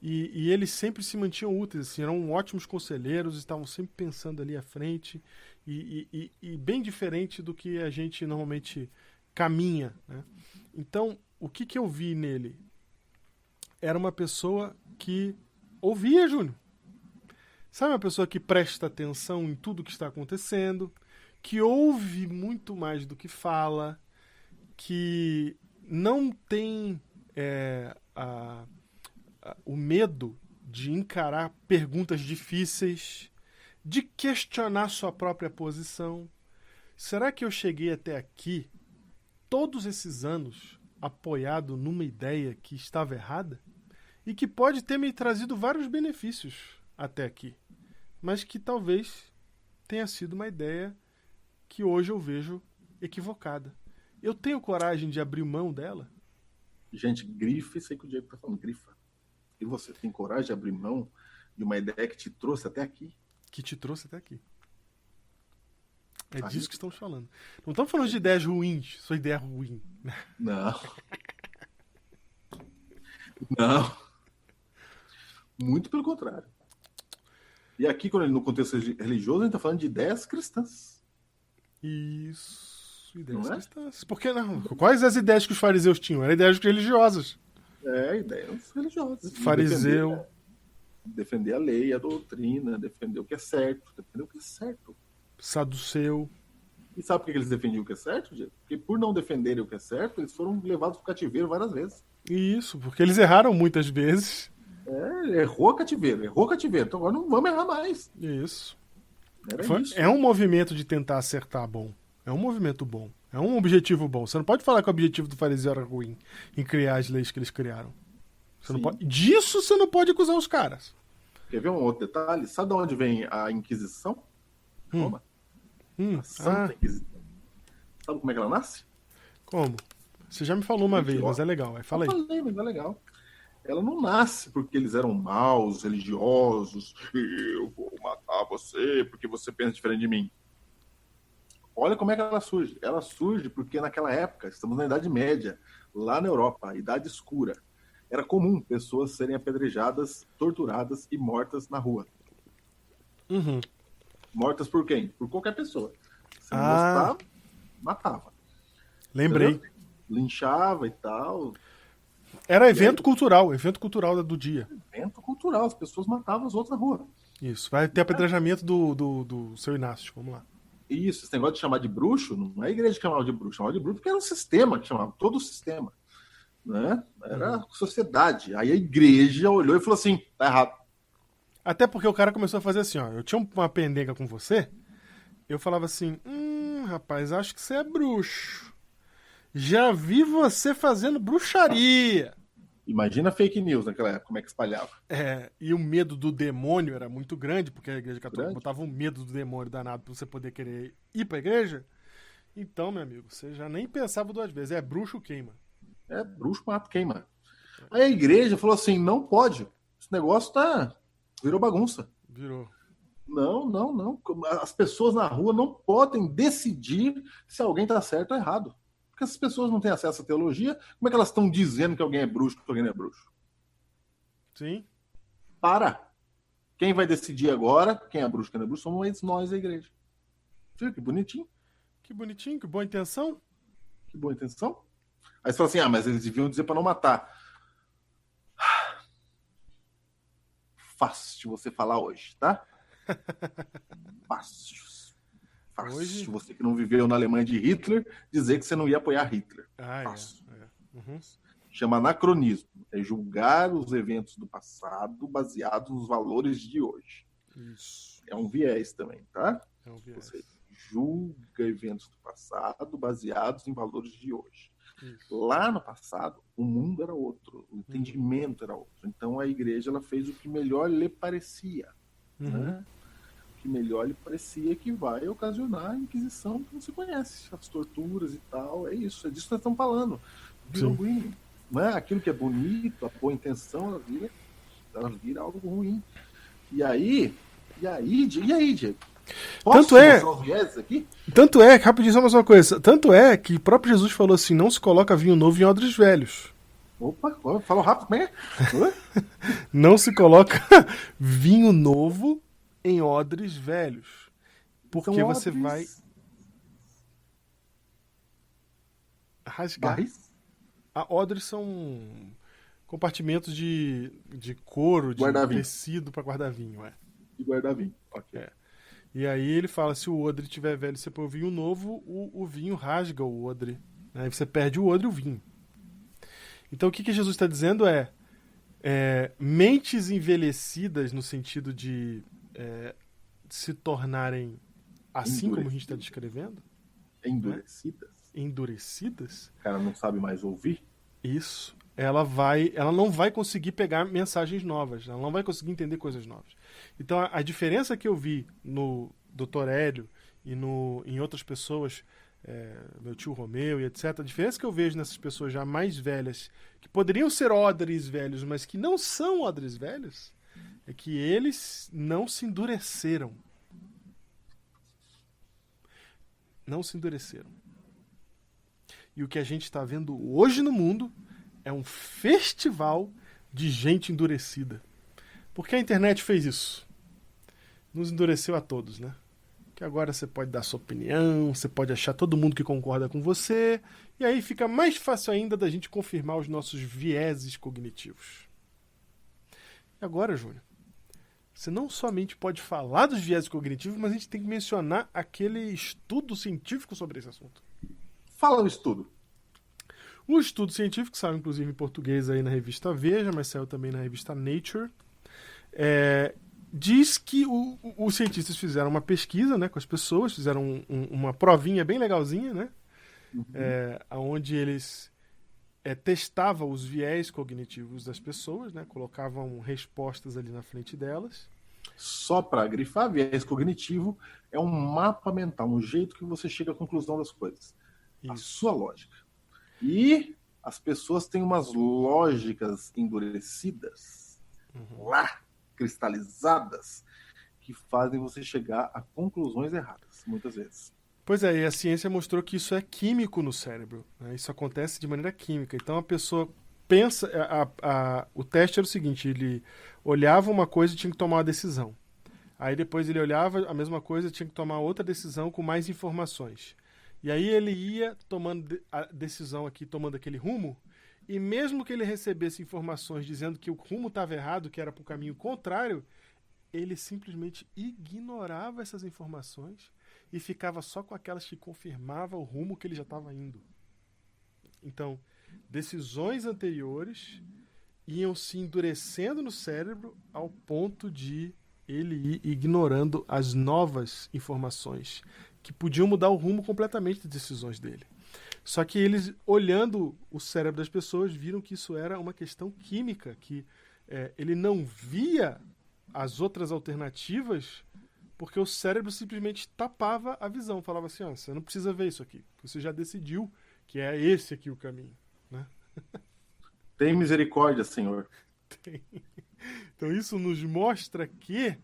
E eles sempre se mantinham úteis, assim, eram ótimos conselheiros, estavam sempre pensando ali à frente, e bem diferente do que a gente normalmente caminha. Né? Então, o que eu vi nele? Era uma pessoa que ouvia, Júnior. Sabe, uma pessoa que presta atenção em tudo que está acontecendo, que ouve muito mais do que fala, que não tem o medo de encarar perguntas difíceis, de questionar sua própria posição. Será que eu cheguei até aqui, todos esses anos, apoiado numa ideia que estava errada? E que pode ter me trazido vários benefícios até aqui, mas que talvez tenha sido uma ideia que hoje eu vejo equivocada. Eu tenho coragem de abrir mão dela? Gente, grife, sei que o Diego está falando, grifa. E você tem coragem de abrir mão de uma ideia que te trouxe até aqui? Que te trouxe até aqui. É disso que estamos falando. Não estamos falando de ideias ruins, sua ideia ruim. Não. Não. Muito pelo contrário. E aqui, no contexto religioso, a gente está falando de ideias cristãs. Isso, ideias cristãs. Por que não? Quais as ideias que os fariseus tinham? Eram ideias religiosas. Ideias religiosas. Fariseu. Defender a lei, a doutrina, defender o que é certo. Saduceu. E sabe por que eles defendiam o que é certo, Diego? Porque por não defenderem o que é certo, eles foram levados para o cativeiro várias vezes. Isso, porque eles erraram muitas vezes. Errou cativeiro. Então agora não vamos errar mais. Isso. Isso. É um movimento de tentar acertar bom. É um movimento bom. É um objetivo bom. Você não pode falar que o objetivo do fariseu era ruim em criar as leis que eles criaram. Você não pode... Disso você não pode acusar os caras. Quer ver um outro detalhe? Sabe de onde vem a Inquisição? Roma. A Santa Inquisição. Sabe como é que ela nasce? Como? Você já me falou uma vez, mas é legal. Fala aí. Eu falei, mas é legal. Ela não nasce porque eles eram maus, religiosos. Eu vou matar você porque você pensa diferente de mim. Olha como é que ela surge. Ela surge porque naquela época, estamos na Idade Média, lá na Europa, a Idade Escura, era comum pessoas serem apedrejadas, torturadas e mortas na rua. Uhum. Mortas por quem? Por qualquer pessoa. Se não gostava, matava. Lembrei. Entendeu? Linchava e tal. Era evento cultural do dia. Evento cultural, as pessoas matavam os outros na rua. Isso, vai ter apedrejamento do seu Inácio, vamos lá. Isso, esse negócio de chamar de bruxo, não é a igreja que chamava de bruxo porque era um sistema que chamava, todo o sistema. né? Era a sociedade. Aí a igreja olhou e falou assim, tá errado. Até porque o cara começou a fazer assim, ó. Eu tinha uma pendenga com você, eu falava assim, rapaz, acho que você é bruxo. Já vi você fazendo bruxaria. Imagina fake news naquela época, como é que espalhava. E o medo do demônio era muito grande, porque a igreja católica Grande. botava um medo do demônio danado pra você poder querer ir pra igreja. Então, meu amigo, você já nem pensava duas vezes. É bruxo queima. É, bruxo mata, queima. Aí a igreja falou assim, não pode. Esse negócio virou bagunça. Virou. Não, não, não. As pessoas na rua não podem decidir se alguém está certo ou errado. Porque essas pessoas não têm acesso à teologia, como é que elas estão dizendo que alguém é bruxo, que alguém não é bruxo? Sim. Para! Quem vai decidir agora quem é bruxo, quem não é bruxo, somos nós, a igreja. Viu que bonitinho? Que bonitinho, que boa intenção. Que boa intenção. Aí você fala assim, mas eles deviam dizer para não matar. Fácil você falar hoje, tá? Fácil. Fácil. Hoje? Você que não viveu na Alemanha de Hitler, dizer que você não ia apoiar Hitler. Fácil. Uhum. Chama anacronismo. É julgar os eventos do passado baseados nos valores de hoje. Isso. É um viés também, tá? É um viés. Você julga eventos do passado baseados em valores de hoje. Isso. Lá no passado, o mundo era outro, o entendimento era outro. Então a igreja ela fez o que melhor lhe parecia. Né? O que melhor lhe parecia que vai ocasionar a inquisição que não se conhece, as torturas e tal. É isso, é disso que nós estamos falando. Virou ruim. Né? Aquilo que é bonito, a boa intenção, ela vira algo ruim. E aí, Diego? Posso mostrar os viés aqui? Tanto é, rapidinho, só mais uma coisa. Tanto é que o próprio Jesus falou assim: não se coloca vinho novo em odres velhos. Opa, fala rápido, como é? Não se coloca vinho novo em odres velhos. Porque então, você vai rasgar. Odres são compartimentos de couro, de tecido para guardar vinho. De guardar vinho, ok. E aí ele fala, se o odre estiver velho e você pôr o vinho novo, o vinho rasga o odre. Aí você perde o odre e o vinho. Então o que Jesus está dizendo mentes envelhecidas no sentido de se tornarem assim como a gente está descrevendo. Endurecidas? Né? Endurecidas. O cara não sabe mais ouvir? Isso. Ela não vai conseguir pegar mensagens novas, ela não vai conseguir entender coisas novas. Então a diferença que eu vi no Dr. Hélio e em outras pessoas, meu tio Romeu e etc., a diferença que eu vejo nessas pessoas já mais velhas, que poderiam ser odres velhos, mas que não são odres velhos, é que eles não se endureceram. Não se endureceram. E o que a gente está vendo hoje no mundo é um festival de gente endurecida. Porque a internet fez isso. Nos endureceu a todos, né? Que agora você pode dar sua opinião, você pode achar todo mundo que concorda com você, e aí fica mais fácil ainda da gente confirmar os nossos vieses cognitivos. E agora, Júnior, você não somente pode falar dos vieses cognitivos, mas a gente tem que mencionar aquele estudo científico sobre esse assunto. Fala o estudo. O estudo científico saiu, inclusive, em português aí na revista Veja, mas saiu também na revista Nature. Diz que os cientistas fizeram uma pesquisa, né, com as pessoas, fizeram uma provinha bem legalzinha, né? Onde eles testavam os viés cognitivos das pessoas, né? Colocavam respostas ali na frente delas. Só para grifar, viés cognitivo é um mapa mental, um jeito que você chega à conclusão das coisas. Isso. A sua lógica. E as pessoas têm umas lógicas endurecidas, lá, cristalizadas, que fazem você chegar a conclusões erradas, muitas vezes. Pois é, e a ciência mostrou que isso é químico no cérebro. Né? Isso acontece de maneira química. Então a pessoa pensa... o teste era o seguinte, ele olhava uma coisa e tinha que tomar uma decisão. Aí depois ele olhava a mesma coisa e tinha que tomar outra decisão com mais informações. E aí ele ia tomando a decisão aqui, tomando aquele rumo, e mesmo que ele recebesse informações dizendo que o rumo estava errado, que era para o caminho contrário, ele simplesmente ignorava essas informações e ficava só com aquelas que confirmavam o rumo que ele já estava indo. Então, decisões anteriores iam se endurecendo no cérebro ao ponto de ele ir ignorando as novas informações que podiam mudar o rumo completamente das decisões dele. Só que eles, olhando o cérebro das pessoas, viram que isso era uma questão química, que ele não via as outras alternativas porque o cérebro simplesmente tapava a visão. Falava assim, você não precisa ver isso aqui, você já decidiu que é esse aqui o caminho. Né? Tem misericórdia, Senhor. Tem. Então isso nos mostra que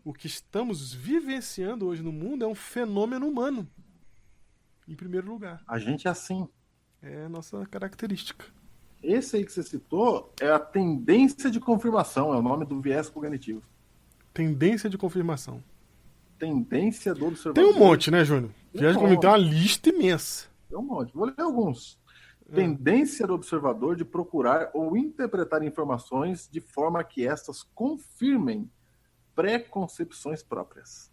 o que estamos vivenciando hoje no mundo é um fenômeno humano, em primeiro lugar. A gente é assim. É a nossa característica. Esse aí que você citou é a tendência de confirmação, é o nome do viés cognitivo. Tendência de confirmação. Tendência do observador. Tem um monte, né, Júnior? Viagem comigo tem uma lista imensa. Tem um monte. Vou ler alguns. Tendência do observador de procurar ou interpretar informações de forma que estas confirmem preconcepções próprias.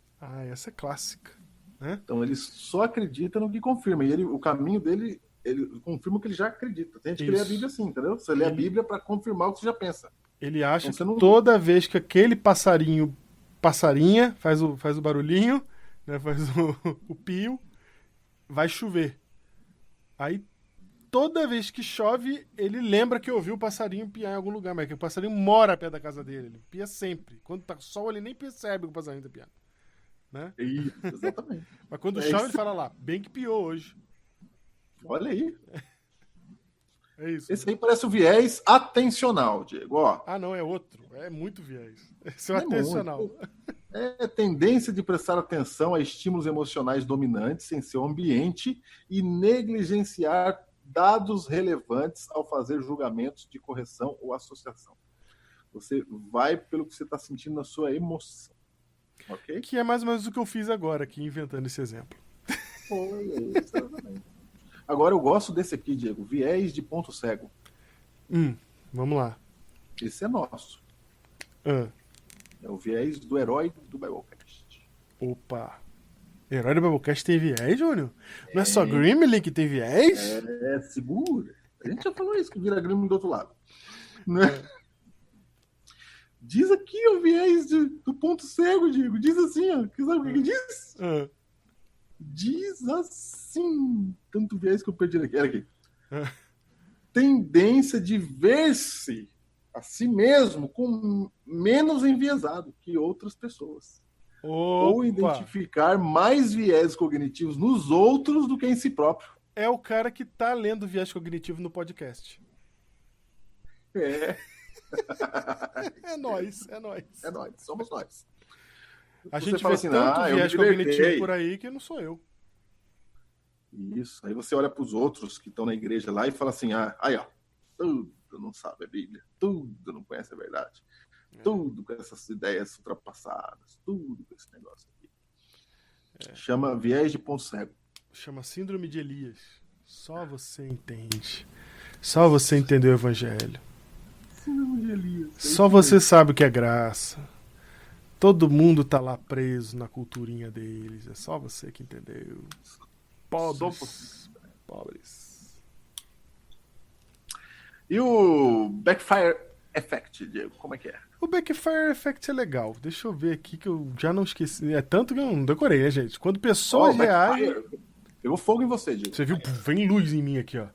Essa é clássica. Né? Então ele só acredita no que confirma. E o caminho dele, ele confirma o que ele já acredita. Tem gente que lê a Bíblia assim, entendeu? Você lê a Bíblia para confirmar o que você já pensa. Ele acha então, que toda vez que aquele passarinha, faz o barulhinho, né, faz o pio, vai chover. Aí, toda vez que chove, ele lembra que ouviu o passarinho piar em algum lugar, mas que o passarinho mora perto da casa dele. Ele pia sempre. Quando tá sol, ele nem percebe que o passarinho tá piando. Né? Isso, exatamente. Mas quando chove, ele fala lá, bem que piou hoje. Olha aí. É isso. Esse aí parece o viés atencional, Diego. Ó, não, é outro. É muito viés. Esse é o atencional. É tendência de prestar atenção a estímulos emocionais dominantes em seu ambiente e negligenciar dados relevantes ao fazer julgamentos de correção ou associação. Você vai pelo que você está sentindo na sua emoção. Ok? Que é mais ou menos o que eu fiz agora aqui, inventando esse exemplo. Foi, exatamente. Agora eu gosto desse aqui, Diego. Viés de ponto cego. Vamos lá. Esse é nosso. É o viés do herói do Biblecast. Opa! Herói do Biblecast tem viés, Júnior? Não é só Grimly que tem viés? Segura. A gente já falou isso, que vira Grimly do outro lado. Né? Diz aqui o viés do ponto cego, Diego. Diz assim, ó. Sabe o que diz? Diz assim. Tanto viés que eu perdi aqui. Olha aqui. Tendência de ver-se a si mesmo com menos enviesado que outras pessoas. Opa. Ou identificar mais viés cognitivos nos outros do que em si próprio. É o cara que tá lendo viés cognitivo no podcast. É nós. É nós, somos nós. A gente vê assim, tanto viés cognitivo por aí que não sou eu. Isso. Aí você olha para os outros que estão na igreja lá e fala assim, aí ó, tudo não sabe a Bíblia, tudo não conhece a verdade, tudo com essas ideias ultrapassadas, tudo com esse negócio aqui. Chama viés de ponto cego. Chama síndrome de Elias. Só você entende. Só você entendeu o evangelho. Síndrome de Elias. Só você sabe o que é graça. Todo mundo tá lá preso na culturinha deles. É só você que entendeu. Pobres. E o Backfire Effect, Diego, como é que é? O Backfire Effect é legal. Deixa eu ver aqui que eu já não esqueci. É tanto que eu não decorei, né, gente? Quando pessoas reagem... Pegou fogo em você, Diego. Você viu? Vem luz em mim aqui, ó.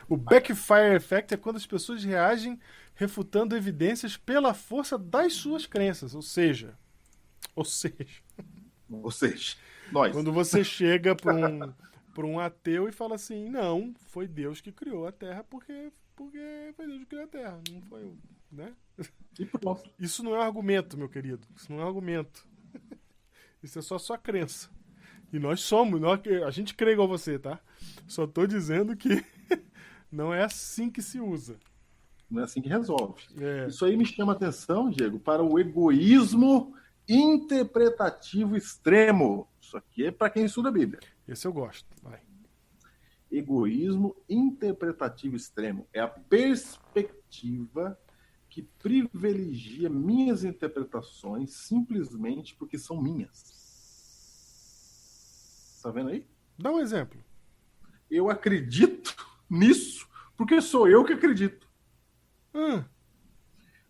O Backfire Effect é quando as pessoas reagem refutando evidências pela força das suas crenças. Ou seja, nós. Quando você chega para um ateu e fala assim, não, foi Deus que criou a Terra porque foi Deus que criou a Terra, não foi eu, né? E pronto. Isso não é um argumento, meu querido. Isso não é um argumento. Isso é só sua crença. E a gente crê igual você, tá? Só tô dizendo que não é assim que se usa. Não é assim que resolve. Isso aí me chama a atenção, Diego, para o egoísmo interpretativo extremo. Isso aqui é para quem estuda a Bíblia. Esse eu gosto. Vai. Egoísmo interpretativo extremo. É a perspectiva que privilegia minhas interpretações simplesmente porque são minhas. Tá vendo aí? Dá um exemplo. Eu acredito nisso, porque sou eu que acredito. Hum.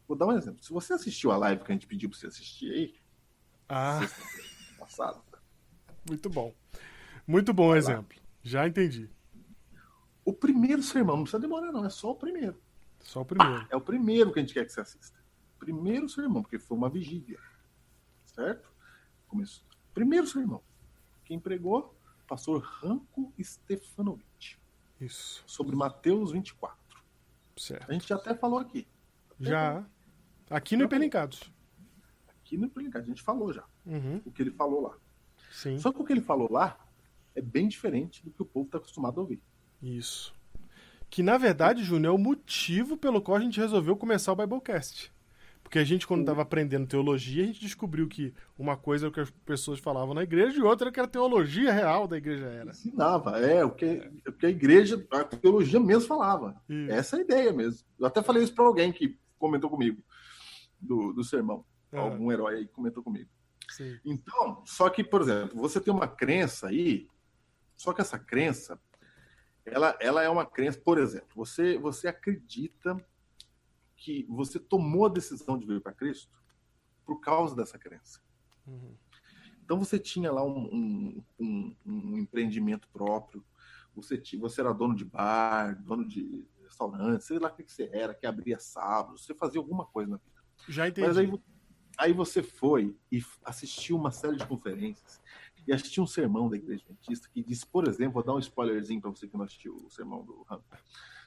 Vou dar um exemplo. Se você assistiu a live que a gente pediu para você assistir aí, Ah, sexta-feira passada, muito bom. Muito bom o lá. exemplo. Já entendi. O primeiro sermão, não precisa demorar não, é só o primeiro. Só o primeiro. É o primeiro que a gente quer que você assista. Primeiro sermão, porque foi uma vigília. Certo? Começou. Primeiro sermão. Quem pregou? Pastor Ranko Stefanovic. Isso. Sobre Mateus 24. Certo. A gente até falou aqui. Já. Aqui no Hiperlinkados. Aqui no Hiperlinkado, a gente falou já. Uhum. O que ele falou lá. Sim. Só que o que ele falou lá é bem diferente do que o povo está acostumado a ouvir. Isso. Que, na verdade, Júnior, é o motivo pelo qual a gente resolveu começar o Biblecast. Porque a gente, quando estava aprendendo teologia, a gente descobriu que uma coisa é o que as pessoas falavam na igreja e outra é que a teologia real da igreja era. Ensinava, o que a igreja, a teologia mesmo falava. Isso. Essa é a ideia mesmo. Eu até falei isso para alguém que comentou comigo do sermão. Algum herói aí comentou comigo. Sim. Então, só que, por exemplo, você tem uma crença aí, só que essa crença, ela é uma crença, por exemplo, você acredita que você tomou a decisão de vir para Cristo por causa dessa crença. Uhum. Então você tinha lá um empreendimento próprio, você era dono de bar, dono de restaurante, sei lá o que você era, que abria sábado, você fazia alguma coisa na vida. Já entendi. Mas aí você foi e assistiu uma série de conferências e assistiu um sermão da Igreja Adventista que diz, por exemplo, vou dar um spoilerzinho para você que não assistiu o sermão do Ranko,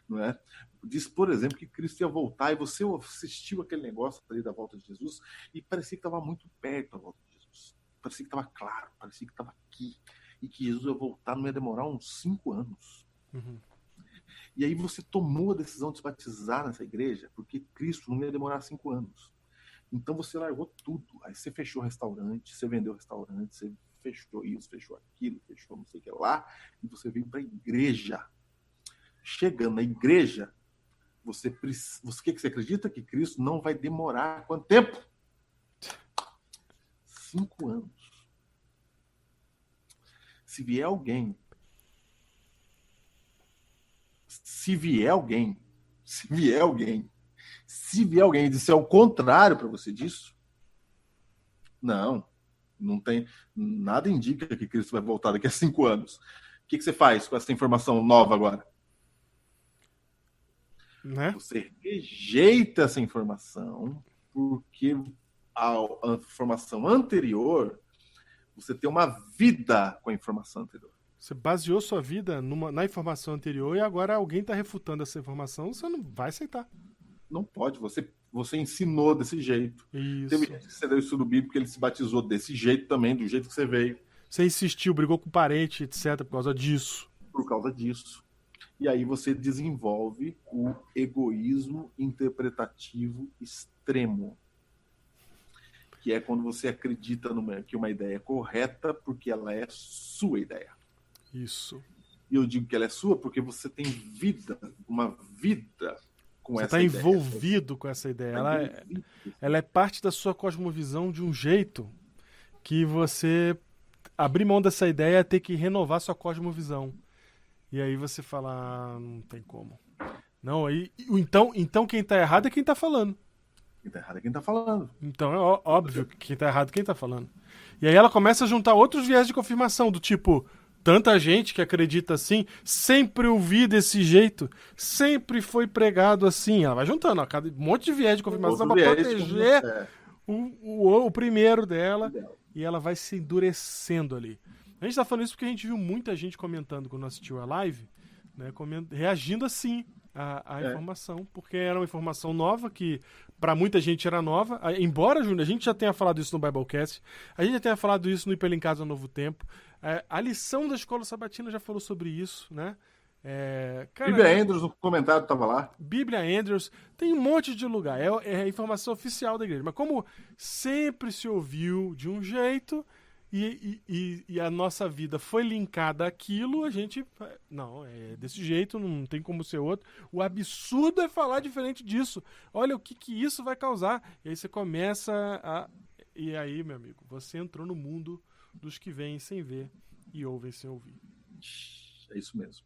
não é? Diz, por exemplo, que Cristo ia voltar e você assistiu aquele negócio ali da volta de Jesus e parecia que estava muito perto da volta de Jesus. Parecia que estava claro, parecia que estava aqui e que Jesus ia voltar, não ia demorar uns 5 anos. Uhum. E aí você tomou a decisão de se batizar nessa igreja porque Cristo não ia demorar 5 anos. Então você largou tudo. Aí você fechou restaurante, você vendeu restaurante, você fechou isso, fechou aquilo, fechou não sei o que lá, e você veio para a igreja. Chegando na igreja, o que você acredita? Que Cristo não vai demorar quanto tempo? 5 anos. Se vier alguém e disser o contrário para você disso, não tem, nada indica que Cristo vai voltar daqui a 5 anos. O que você faz com essa informação nova agora? Né? Você rejeita essa informação porque a informação anterior, você tem uma vida com a informação anterior. Você baseou sua vida na informação anterior e agora alguém está refutando essa informação, você não vai aceitar. Não pode, você ensinou desse jeito. Isso. Teve gente que você deu estudo bíblico, ele se batizou desse jeito também, do jeito que você veio. Você insistiu, brigou com o parente, etc, por causa disso. Por causa disso. E aí você desenvolve o egoísmo interpretativo extremo. Que é quando você acredita que uma ideia é correta porque ela é sua ideia. Isso. E eu digo que ela é sua porque você tem uma vida com você essa ideia. Você está envolvido com essa ideia. Ela é parte da sua cosmovisão de um jeito que você abrir mão dessa ideia é ter que renovar sua cosmovisão. E aí você fala, não tem como. Não, aí, então quem tá errado é quem tá falando. Quem tá errado é quem tá falando. Então é óbvio que quem tá errado é quem tá falando. E aí ela começa a juntar outros viés de confirmação, do tipo, tanta gente que acredita assim, sempre ouvi desse jeito, sempre foi pregado assim. Ela vai juntando, cada monte de viés de confirmação para proteger o primeiro dela. E ela vai se endurecendo ali. A gente tá falando isso porque a gente viu muita gente comentando quando assistiu a live, né, reagindo assim à informação, porque era uma informação nova, que para muita gente era nova. Embora, Júnior, a gente já tenha falado isso no Biblecast, a gente já tenha falado isso no Hiperlinkados ao Novo Tempo, a lição da Escola Sabatina já falou sobre isso, né? Bíblia Andrews, no comentário estava lá. Bíblia Andrews, tem um monte de lugar, é a informação oficial da igreja, mas como sempre se ouviu de um jeito e a nossa vida foi linkada àquilo, a gente, não, é desse jeito, não tem como ser outro. O absurdo é falar diferente disso. Olha o que isso vai causar. E aí você começa e aí, meu amigo, você entrou no mundo dos que veem sem ver e ouvem sem ouvir. É isso mesmo.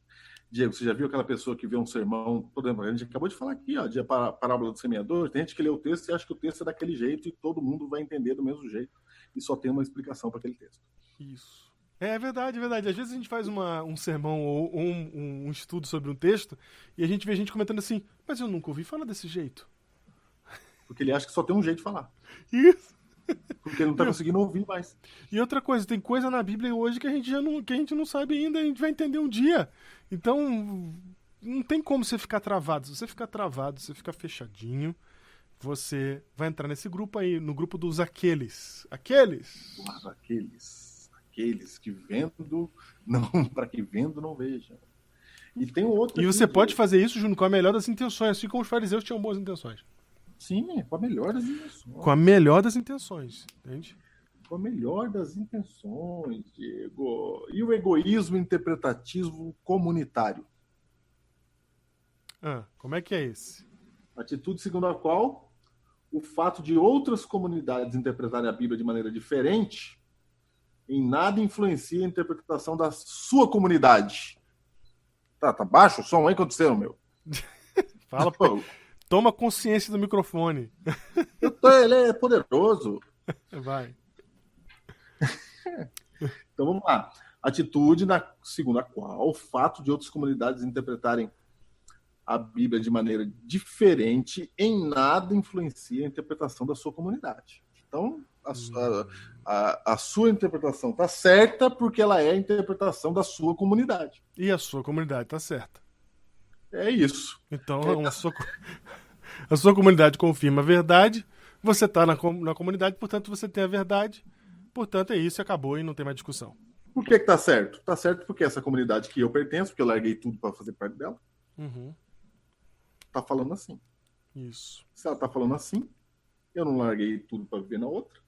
Diego, você já viu aquela pessoa que vê um sermão, por exemplo, a gente acabou de falar aqui, ó, de a parábola do semeador, tem gente que lê o texto e acha que o texto é daquele jeito e todo mundo vai entender do mesmo jeito e só tem uma explicação para aquele texto. Isso. É verdade, é verdade. Às vezes a gente faz um sermão ou um estudo sobre um texto e a gente vê gente comentando assim, mas eu nunca ouvi falar desse jeito. Porque ele acha que só tem um jeito de falar. Isso. Porque ele não está conseguindo ouvir mais. E outra coisa, tem coisa na Bíblia hoje que a gente não sabe ainda, a gente vai entender um dia. Então, não tem como você ficar travado. Se você ficar travado, você ficar fechadinho, você vai entrar nesse grupo aí, no grupo dos aqueles. Aqueles! Aqueles que vendo, não, para que vendo não vejam. E tem um outro. E você pode fazer isso, Júnior, com a melhor das intenções, assim como os fariseus tinham boas intenções. Sim, com a melhor das intenções. Com a melhor das intenções, entende? Com a melhor das intenções, Diego. E o egoísmo interpretativo comunitário? Como é que é esse? Atitude segundo a qual o fato de outras comunidades interpretarem a Bíblia de maneira diferente em nada influencia a interpretação da sua comunidade. Tá baixo o som aí? Aconteceu, meu? Fala, pô. Toma consciência do microfone. Ele é poderoso. Vai. Então vamos lá. Atitude segundo a qual o fato de outras comunidades interpretarem a Bíblia de maneira diferente em nada influencia a interpretação da sua comunidade. Então, a sua interpretação está certa porque ela é a interpretação da sua comunidade. E a sua comunidade está certa. É isso. Então, a sua comunidade confirma a verdade, você está na comunidade, portanto, você tem a verdade, portanto, é isso, acabou e não tem mais discussão. Por que está certo? Está certo porque essa comunidade que eu pertenço, porque eu larguei tudo para fazer parte dela, está falando assim. Isso. Se ela está falando assim, eu não larguei tudo para viver na outra.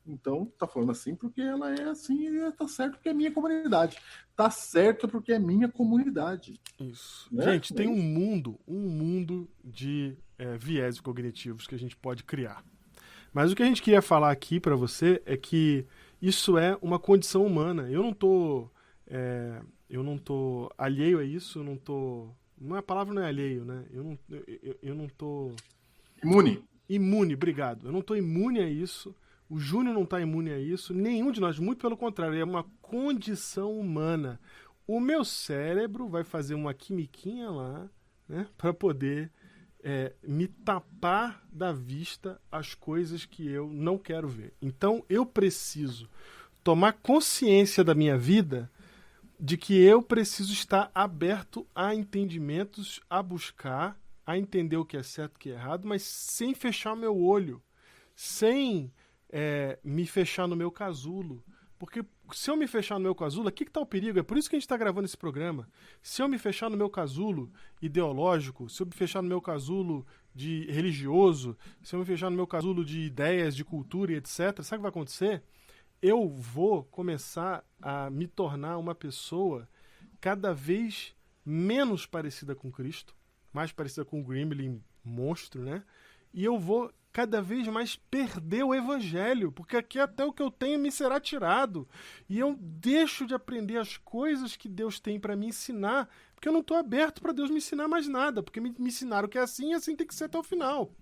Então, tá falando assim porque ela é assim e tá certo porque é minha comunidade. Tá certo porque é minha comunidade. Isso. Né? Gente, tem um mundo de viés cognitivos que a gente pode criar. Mas o que a gente queria falar aqui para você é que isso é uma condição humana. Eu não tô alheio a isso, eu não tô... A palavra não é alheio, né? Eu não tô... Imune, obrigado. Eu não tô imune a isso. O Júnior não está imune a isso, nenhum de nós, muito pelo contrário, é uma condição humana. O meu cérebro vai fazer uma quimiquinha lá, né, para poder me tapar da vista as coisas que eu não quero ver. Então eu preciso tomar consciência da minha vida de que eu preciso estar aberto a entendimentos, a buscar, a entender o que é certo e o que é errado, mas sem fechar meu olho, sem... me fechar no meu casulo. Porque se eu me fechar no meu casulo, aqui que está o perigo, é por isso que a gente está gravando esse programa. Se eu me fechar no meu casulo ideológico, se eu me fechar no meu casulo de religioso, se eu me fechar no meu casulo de ideias, de cultura e etc., sabe o que vai acontecer? Eu vou começar a me tornar uma pessoa cada vez menos parecida com Cristo, mais parecida com o Gremlin monstro, né? E eu vou cada vez mais perder o evangelho, porque aqui até o que eu tenho me será tirado. E eu deixo de aprender as coisas que Deus tem para me ensinar, porque eu não estou aberto para Deus me ensinar mais nada, porque me ensinaram que é assim e assim tem que ser até o final.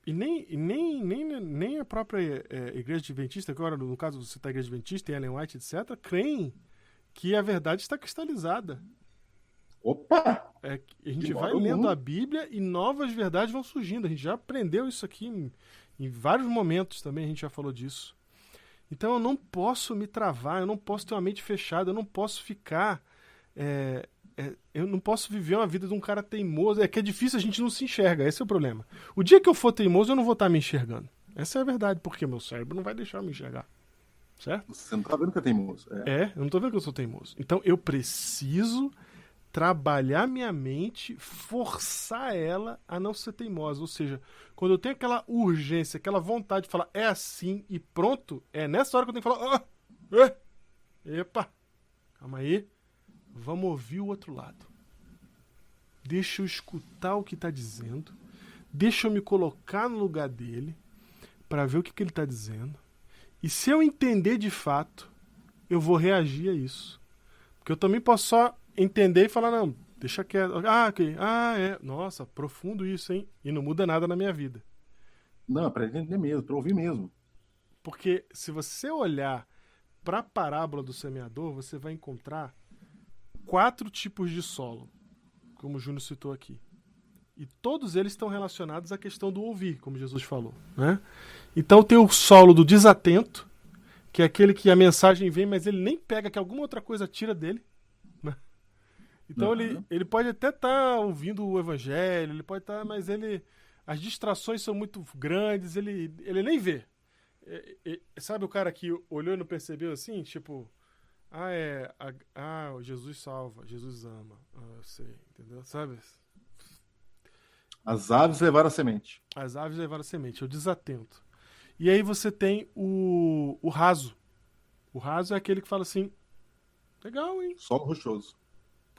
E nem a própria Igreja Adventista, agora no caso você está Igreja Adventista, tem Ellen White, etc., creem que a verdade está cristalizada. Opa! A gente vai lendo a Bíblia e novas verdades vão surgindo. A gente já aprendeu isso aqui em vários momentos também, a gente já falou disso. Então eu não posso me travar, eu não posso ter uma mente fechada, eu não posso ficar... eu não posso viver uma vida de um cara teimoso. É que é difícil, a gente não se enxerga, esse é o problema. O dia que eu for teimoso, eu não vou estar me enxergando. Essa é a verdade, porque meu cérebro não vai deixar eu me enxergar. Certo? Você não tá vendo que é teimoso. Eu não tô vendo que eu sou teimoso. Então eu preciso... trabalhar minha mente, forçar ela a não ser teimosa. Ou seja, quando eu tenho aquela urgência, aquela vontade de falar é assim e pronto, é nessa hora que eu tenho que falar epa, calma aí, vamos ouvir o outro lado. Deixa eu escutar o que está dizendo, deixa eu me colocar no lugar dele para ver o que ele está dizendo. E se eu entender de fato, eu vou reagir a isso. Porque eu também posso só entender e falar, não, deixa quieto. Ah, ok. Ah, é. Nossa, profundo isso, hein? E não muda nada na minha vida. Não, é pra entender mesmo, pra ouvir mesmo. Porque se você olhar para a parábola do semeador, você vai encontrar 4 tipos de solo, como o Júnior citou aqui. E todos eles estão relacionados à questão do ouvir, como Jesus falou, né? Então tem o solo do desatento, que é aquele que a mensagem vem, mas ele nem pega, que alguma outra coisa tira dele, né? Então ele pode até estar ouvindo o evangelho, ele pode estar, mas as distrações são muito grandes, ele nem vê. Sabe o cara que olhou e não percebeu assim? Tipo, Jesus salva, Jesus ama. Eu sei, entendeu? Sabe? As aves levaram a semente. As aves levaram a semente, é o desatento. E aí você tem o raso. O raso é aquele que fala assim, legal, hein? Solo rochoso.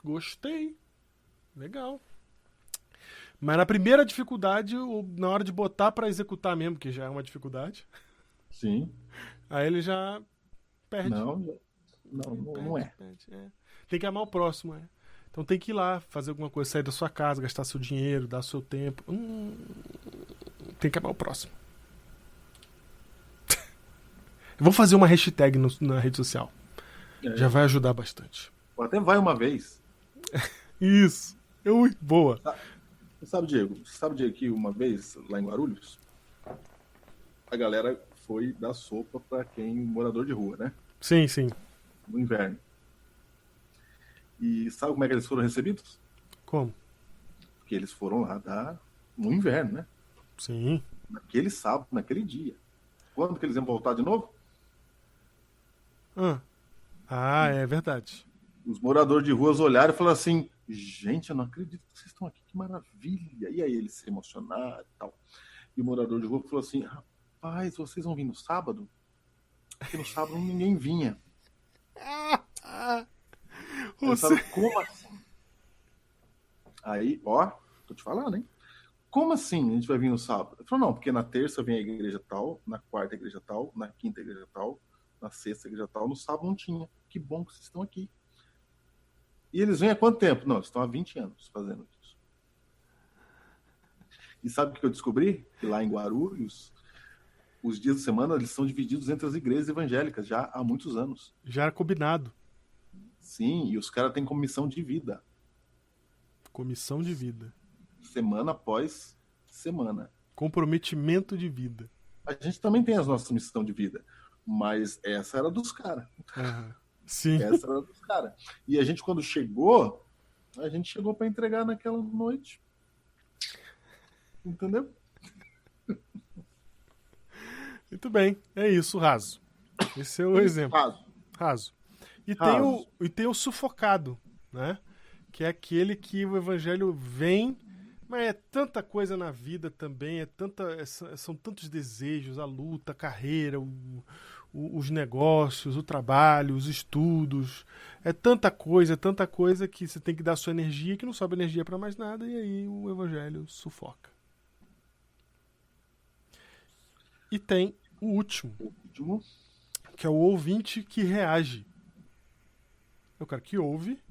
Gostei. Legal. Mas na primeira dificuldade, na hora de botar pra executar mesmo, que já é uma dificuldade, Sim. aí ele já perde. Não é. Perde, é. Tem que amar o próximo, é. Então tem que ir lá, fazer alguma coisa, sair da sua casa, gastar seu dinheiro, dar seu tempo. Tem que amar o próximo. Eu vou fazer uma hashtag na rede social. Já vai ajudar bastante. Até vai uma vez. Isso. Boa. Sabe, Diego, que uma vez, lá em Guarulhos, a galera foi dar sopa pra quem morador de rua, né? Sim, sim. No inverno. E sabe como é que eles foram recebidos? Como? Porque eles foram lá dar no inverno, né? Sim. Naquele sábado, naquele dia. Quando que eles iam voltar de novo? É verdade. Os moradores de ruas olharam e falaram assim, gente, eu não acredito que vocês estão aqui, que maravilha. E aí eles se emocionaram e tal. E o morador de rua falou assim, rapaz, vocês vão vir no sábado? Porque no sábado ninguém vinha. Falaram, como assim? Aí, tô te falando, hein? Como assim a gente vai vir no sábado? Ele falou, não, porque na terça vem a igreja tal, na quarta a igreja tal, na quinta a igreja tal, na sexta a igreja tal, no sábado não tinha. Que bom que vocês estão aqui. E eles vêm há quanto tempo? Não, eles estão há 20 anos fazendo isso. E sabe o que eu descobri? Que lá em Guarulhos, os dias de semana eles são divididos entre as igrejas evangélicas já há muitos anos. Já era combinado. Sim, e os caras têm comissão de vida. Comissão de vida. Semana após semana. Comprometimento de vida. A gente também tem as nossas missões de vida, mas essa era dos caras. Sim. Essa era dos caras. E a gente, quando chegou, para entregar naquela noite. Entendeu? Muito bem. É isso, raso. Esse é o exemplo. Raso. E tem o sufocado, né? Que é aquele que o evangelho vem, mas é tanta coisa na vida também, são tantos desejos, a luta, a carreira, os negócios, o trabalho, os estudos. É tanta coisa que você tem que dar sua energia, que não sobra energia para mais nada, e aí o evangelho sufoca. E tem o último, que é o ouvinte que reage. É o cara que ouve,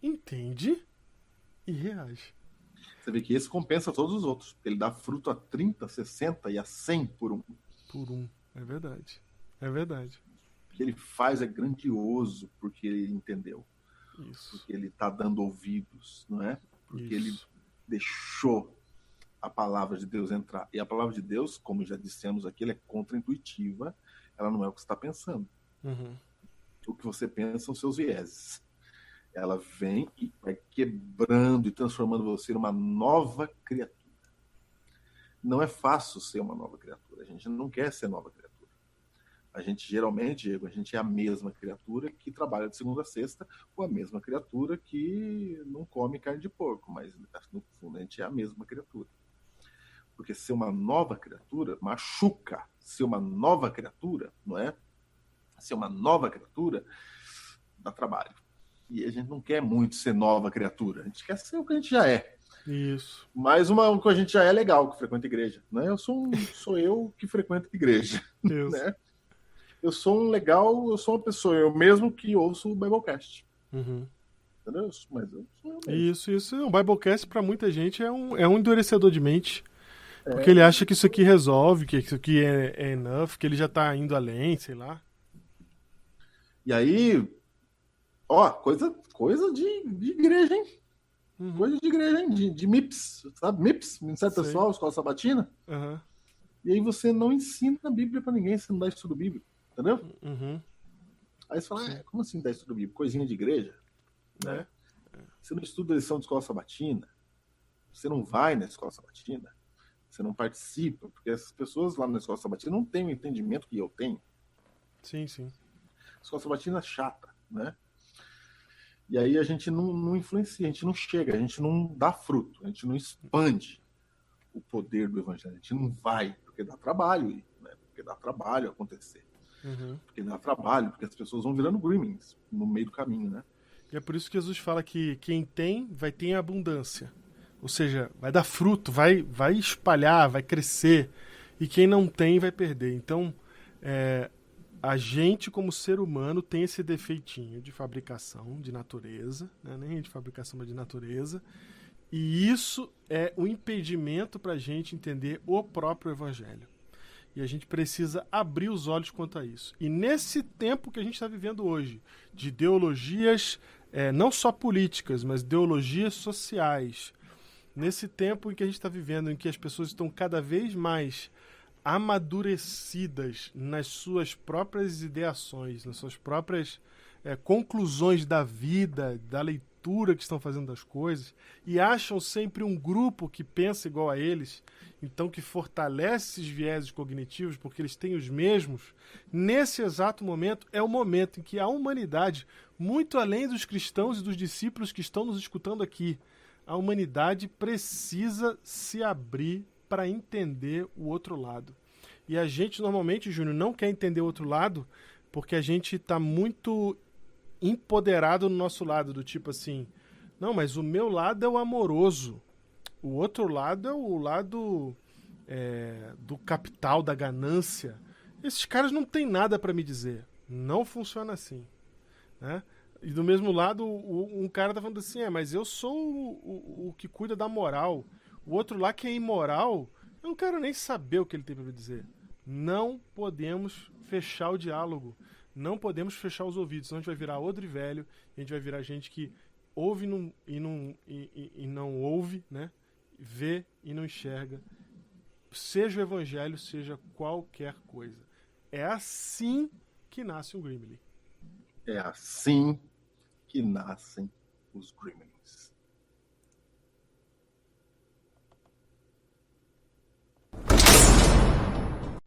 entende e reage. Você vê que esse compensa todos os outros. Ele dá fruto a 30, 60 e a 100 por um. É verdade. É verdade. O que ele faz é grandioso porque ele entendeu. Isso. Porque ele está dando ouvidos, não é? Porque ele deixou a palavra de Deus entrar. E a palavra de Deus, como já dissemos aqui, ela é contraintuitiva. Ela não é o que você está pensando. O que você pensa são seus vieses. Ela vem e vai quebrando e transformando você numa nova criatura. Não é fácil ser uma nova criatura. A gente não quer ser nova criatura. A gente geralmente, Diego, a gente é a mesma criatura que trabalha de segunda a sexta, ou a mesma criatura que não come carne de porco, mas no fundo a gente é a mesma criatura. Porque ser uma nova criatura machuca. Ser uma nova criatura, não é? Ser uma nova criatura dá trabalho. E a gente não quer muito ser nova criatura. A gente quer ser o que a gente já é. Isso. Mas o que a gente já é legal, que frequenta igreja. Né? Sou eu que frequento igreja. Isso. Né? Eu sou uma pessoa, eu mesmo que ouço o Biblecast. Uhum. Entendeu? Mas eu sou eu mesmo. Isso. O Biblecast, pra muita gente, é um endurecedor de mente. Porque ele acha que isso aqui resolve, que isso aqui é enough, que ele já tá indo além, sei lá. E aí, ó, coisa de igreja, hein? Uhum. Coisa de igreja, hein? De MIPS, sabe? MIPS, Ministério Sei. Pessoal, Escola Sabatina. Uhum. E aí você não ensina a Bíblia pra ninguém, você não dá estudo bíblico, entendeu? Uhum. Aí você fala, como assim dá estudo bíblico? Coisinha de igreja, né? Você não estuda a lição de Escola Sabatina, você não vai na Escola Sabatina, você não participa, porque essas pessoas lá na Escola Sabatina não têm o entendimento que eu tenho. Sim. A Escola Sabatina é chata, né? E aí a gente não influencia, a gente não chega, a gente não dá fruto, a gente não expande o poder do evangelho, a gente não vai, porque dá trabalho, né? Porque dá trabalho acontecer. Uhum. Porque dá trabalho, porque as pessoas vão virando gremlins no meio do caminho, né? E é por isso que Jesus fala que quem tem, vai ter em abundância. Ou seja, vai dar fruto, vai espalhar, vai crescer. E quem não tem, vai perder. Então, a gente, como ser humano, tem esse defeitinho de fabricação, de natureza. Né? Nem de fabricação, mas de natureza. E isso é um impedimento para a gente entender o próprio evangelho. E a gente precisa abrir os olhos quanto a isso. E nesse tempo que a gente está vivendo hoje, de ideologias, não só políticas, mas ideologias sociais, nesse tempo em que a gente está vivendo, em que as pessoas estão cada vez mais amadurecidas nas suas próprias ideações, nas suas próprias conclusões da vida, da leitura que estão fazendo das coisas, e acham sempre um grupo que pensa igual a eles, então que fortalece esses vieses cognitivos, porque eles têm os mesmos. Nesse exato momento, é o momento em que a humanidade, muito além dos cristãos e dos discípulos que estão nos escutando aqui, a humanidade precisa se abrir para entender o outro lado. E a gente normalmente, Júnior, não quer entender o outro lado porque a gente está muito empoderado no nosso lado, do tipo assim, não, mas o meu lado é o amoroso, o outro lado é o lado do capital, da ganância. Esses caras não têm nada para me dizer. Não funciona assim, né? E do mesmo lado, um cara tá falando assim, mas eu sou o que cuida da moral. O outro lá que é imoral, eu não quero nem saber o que ele tem para me dizer. Não podemos fechar o diálogo. Não podemos fechar os ouvidos, senão a gente vai virar odre velho, a gente vai virar gente que ouve e não ouve, né? Vê e não enxerga. Seja o evangelho, seja qualquer coisa. É assim que nasce um Gimli. É assim que nascem os gremlins.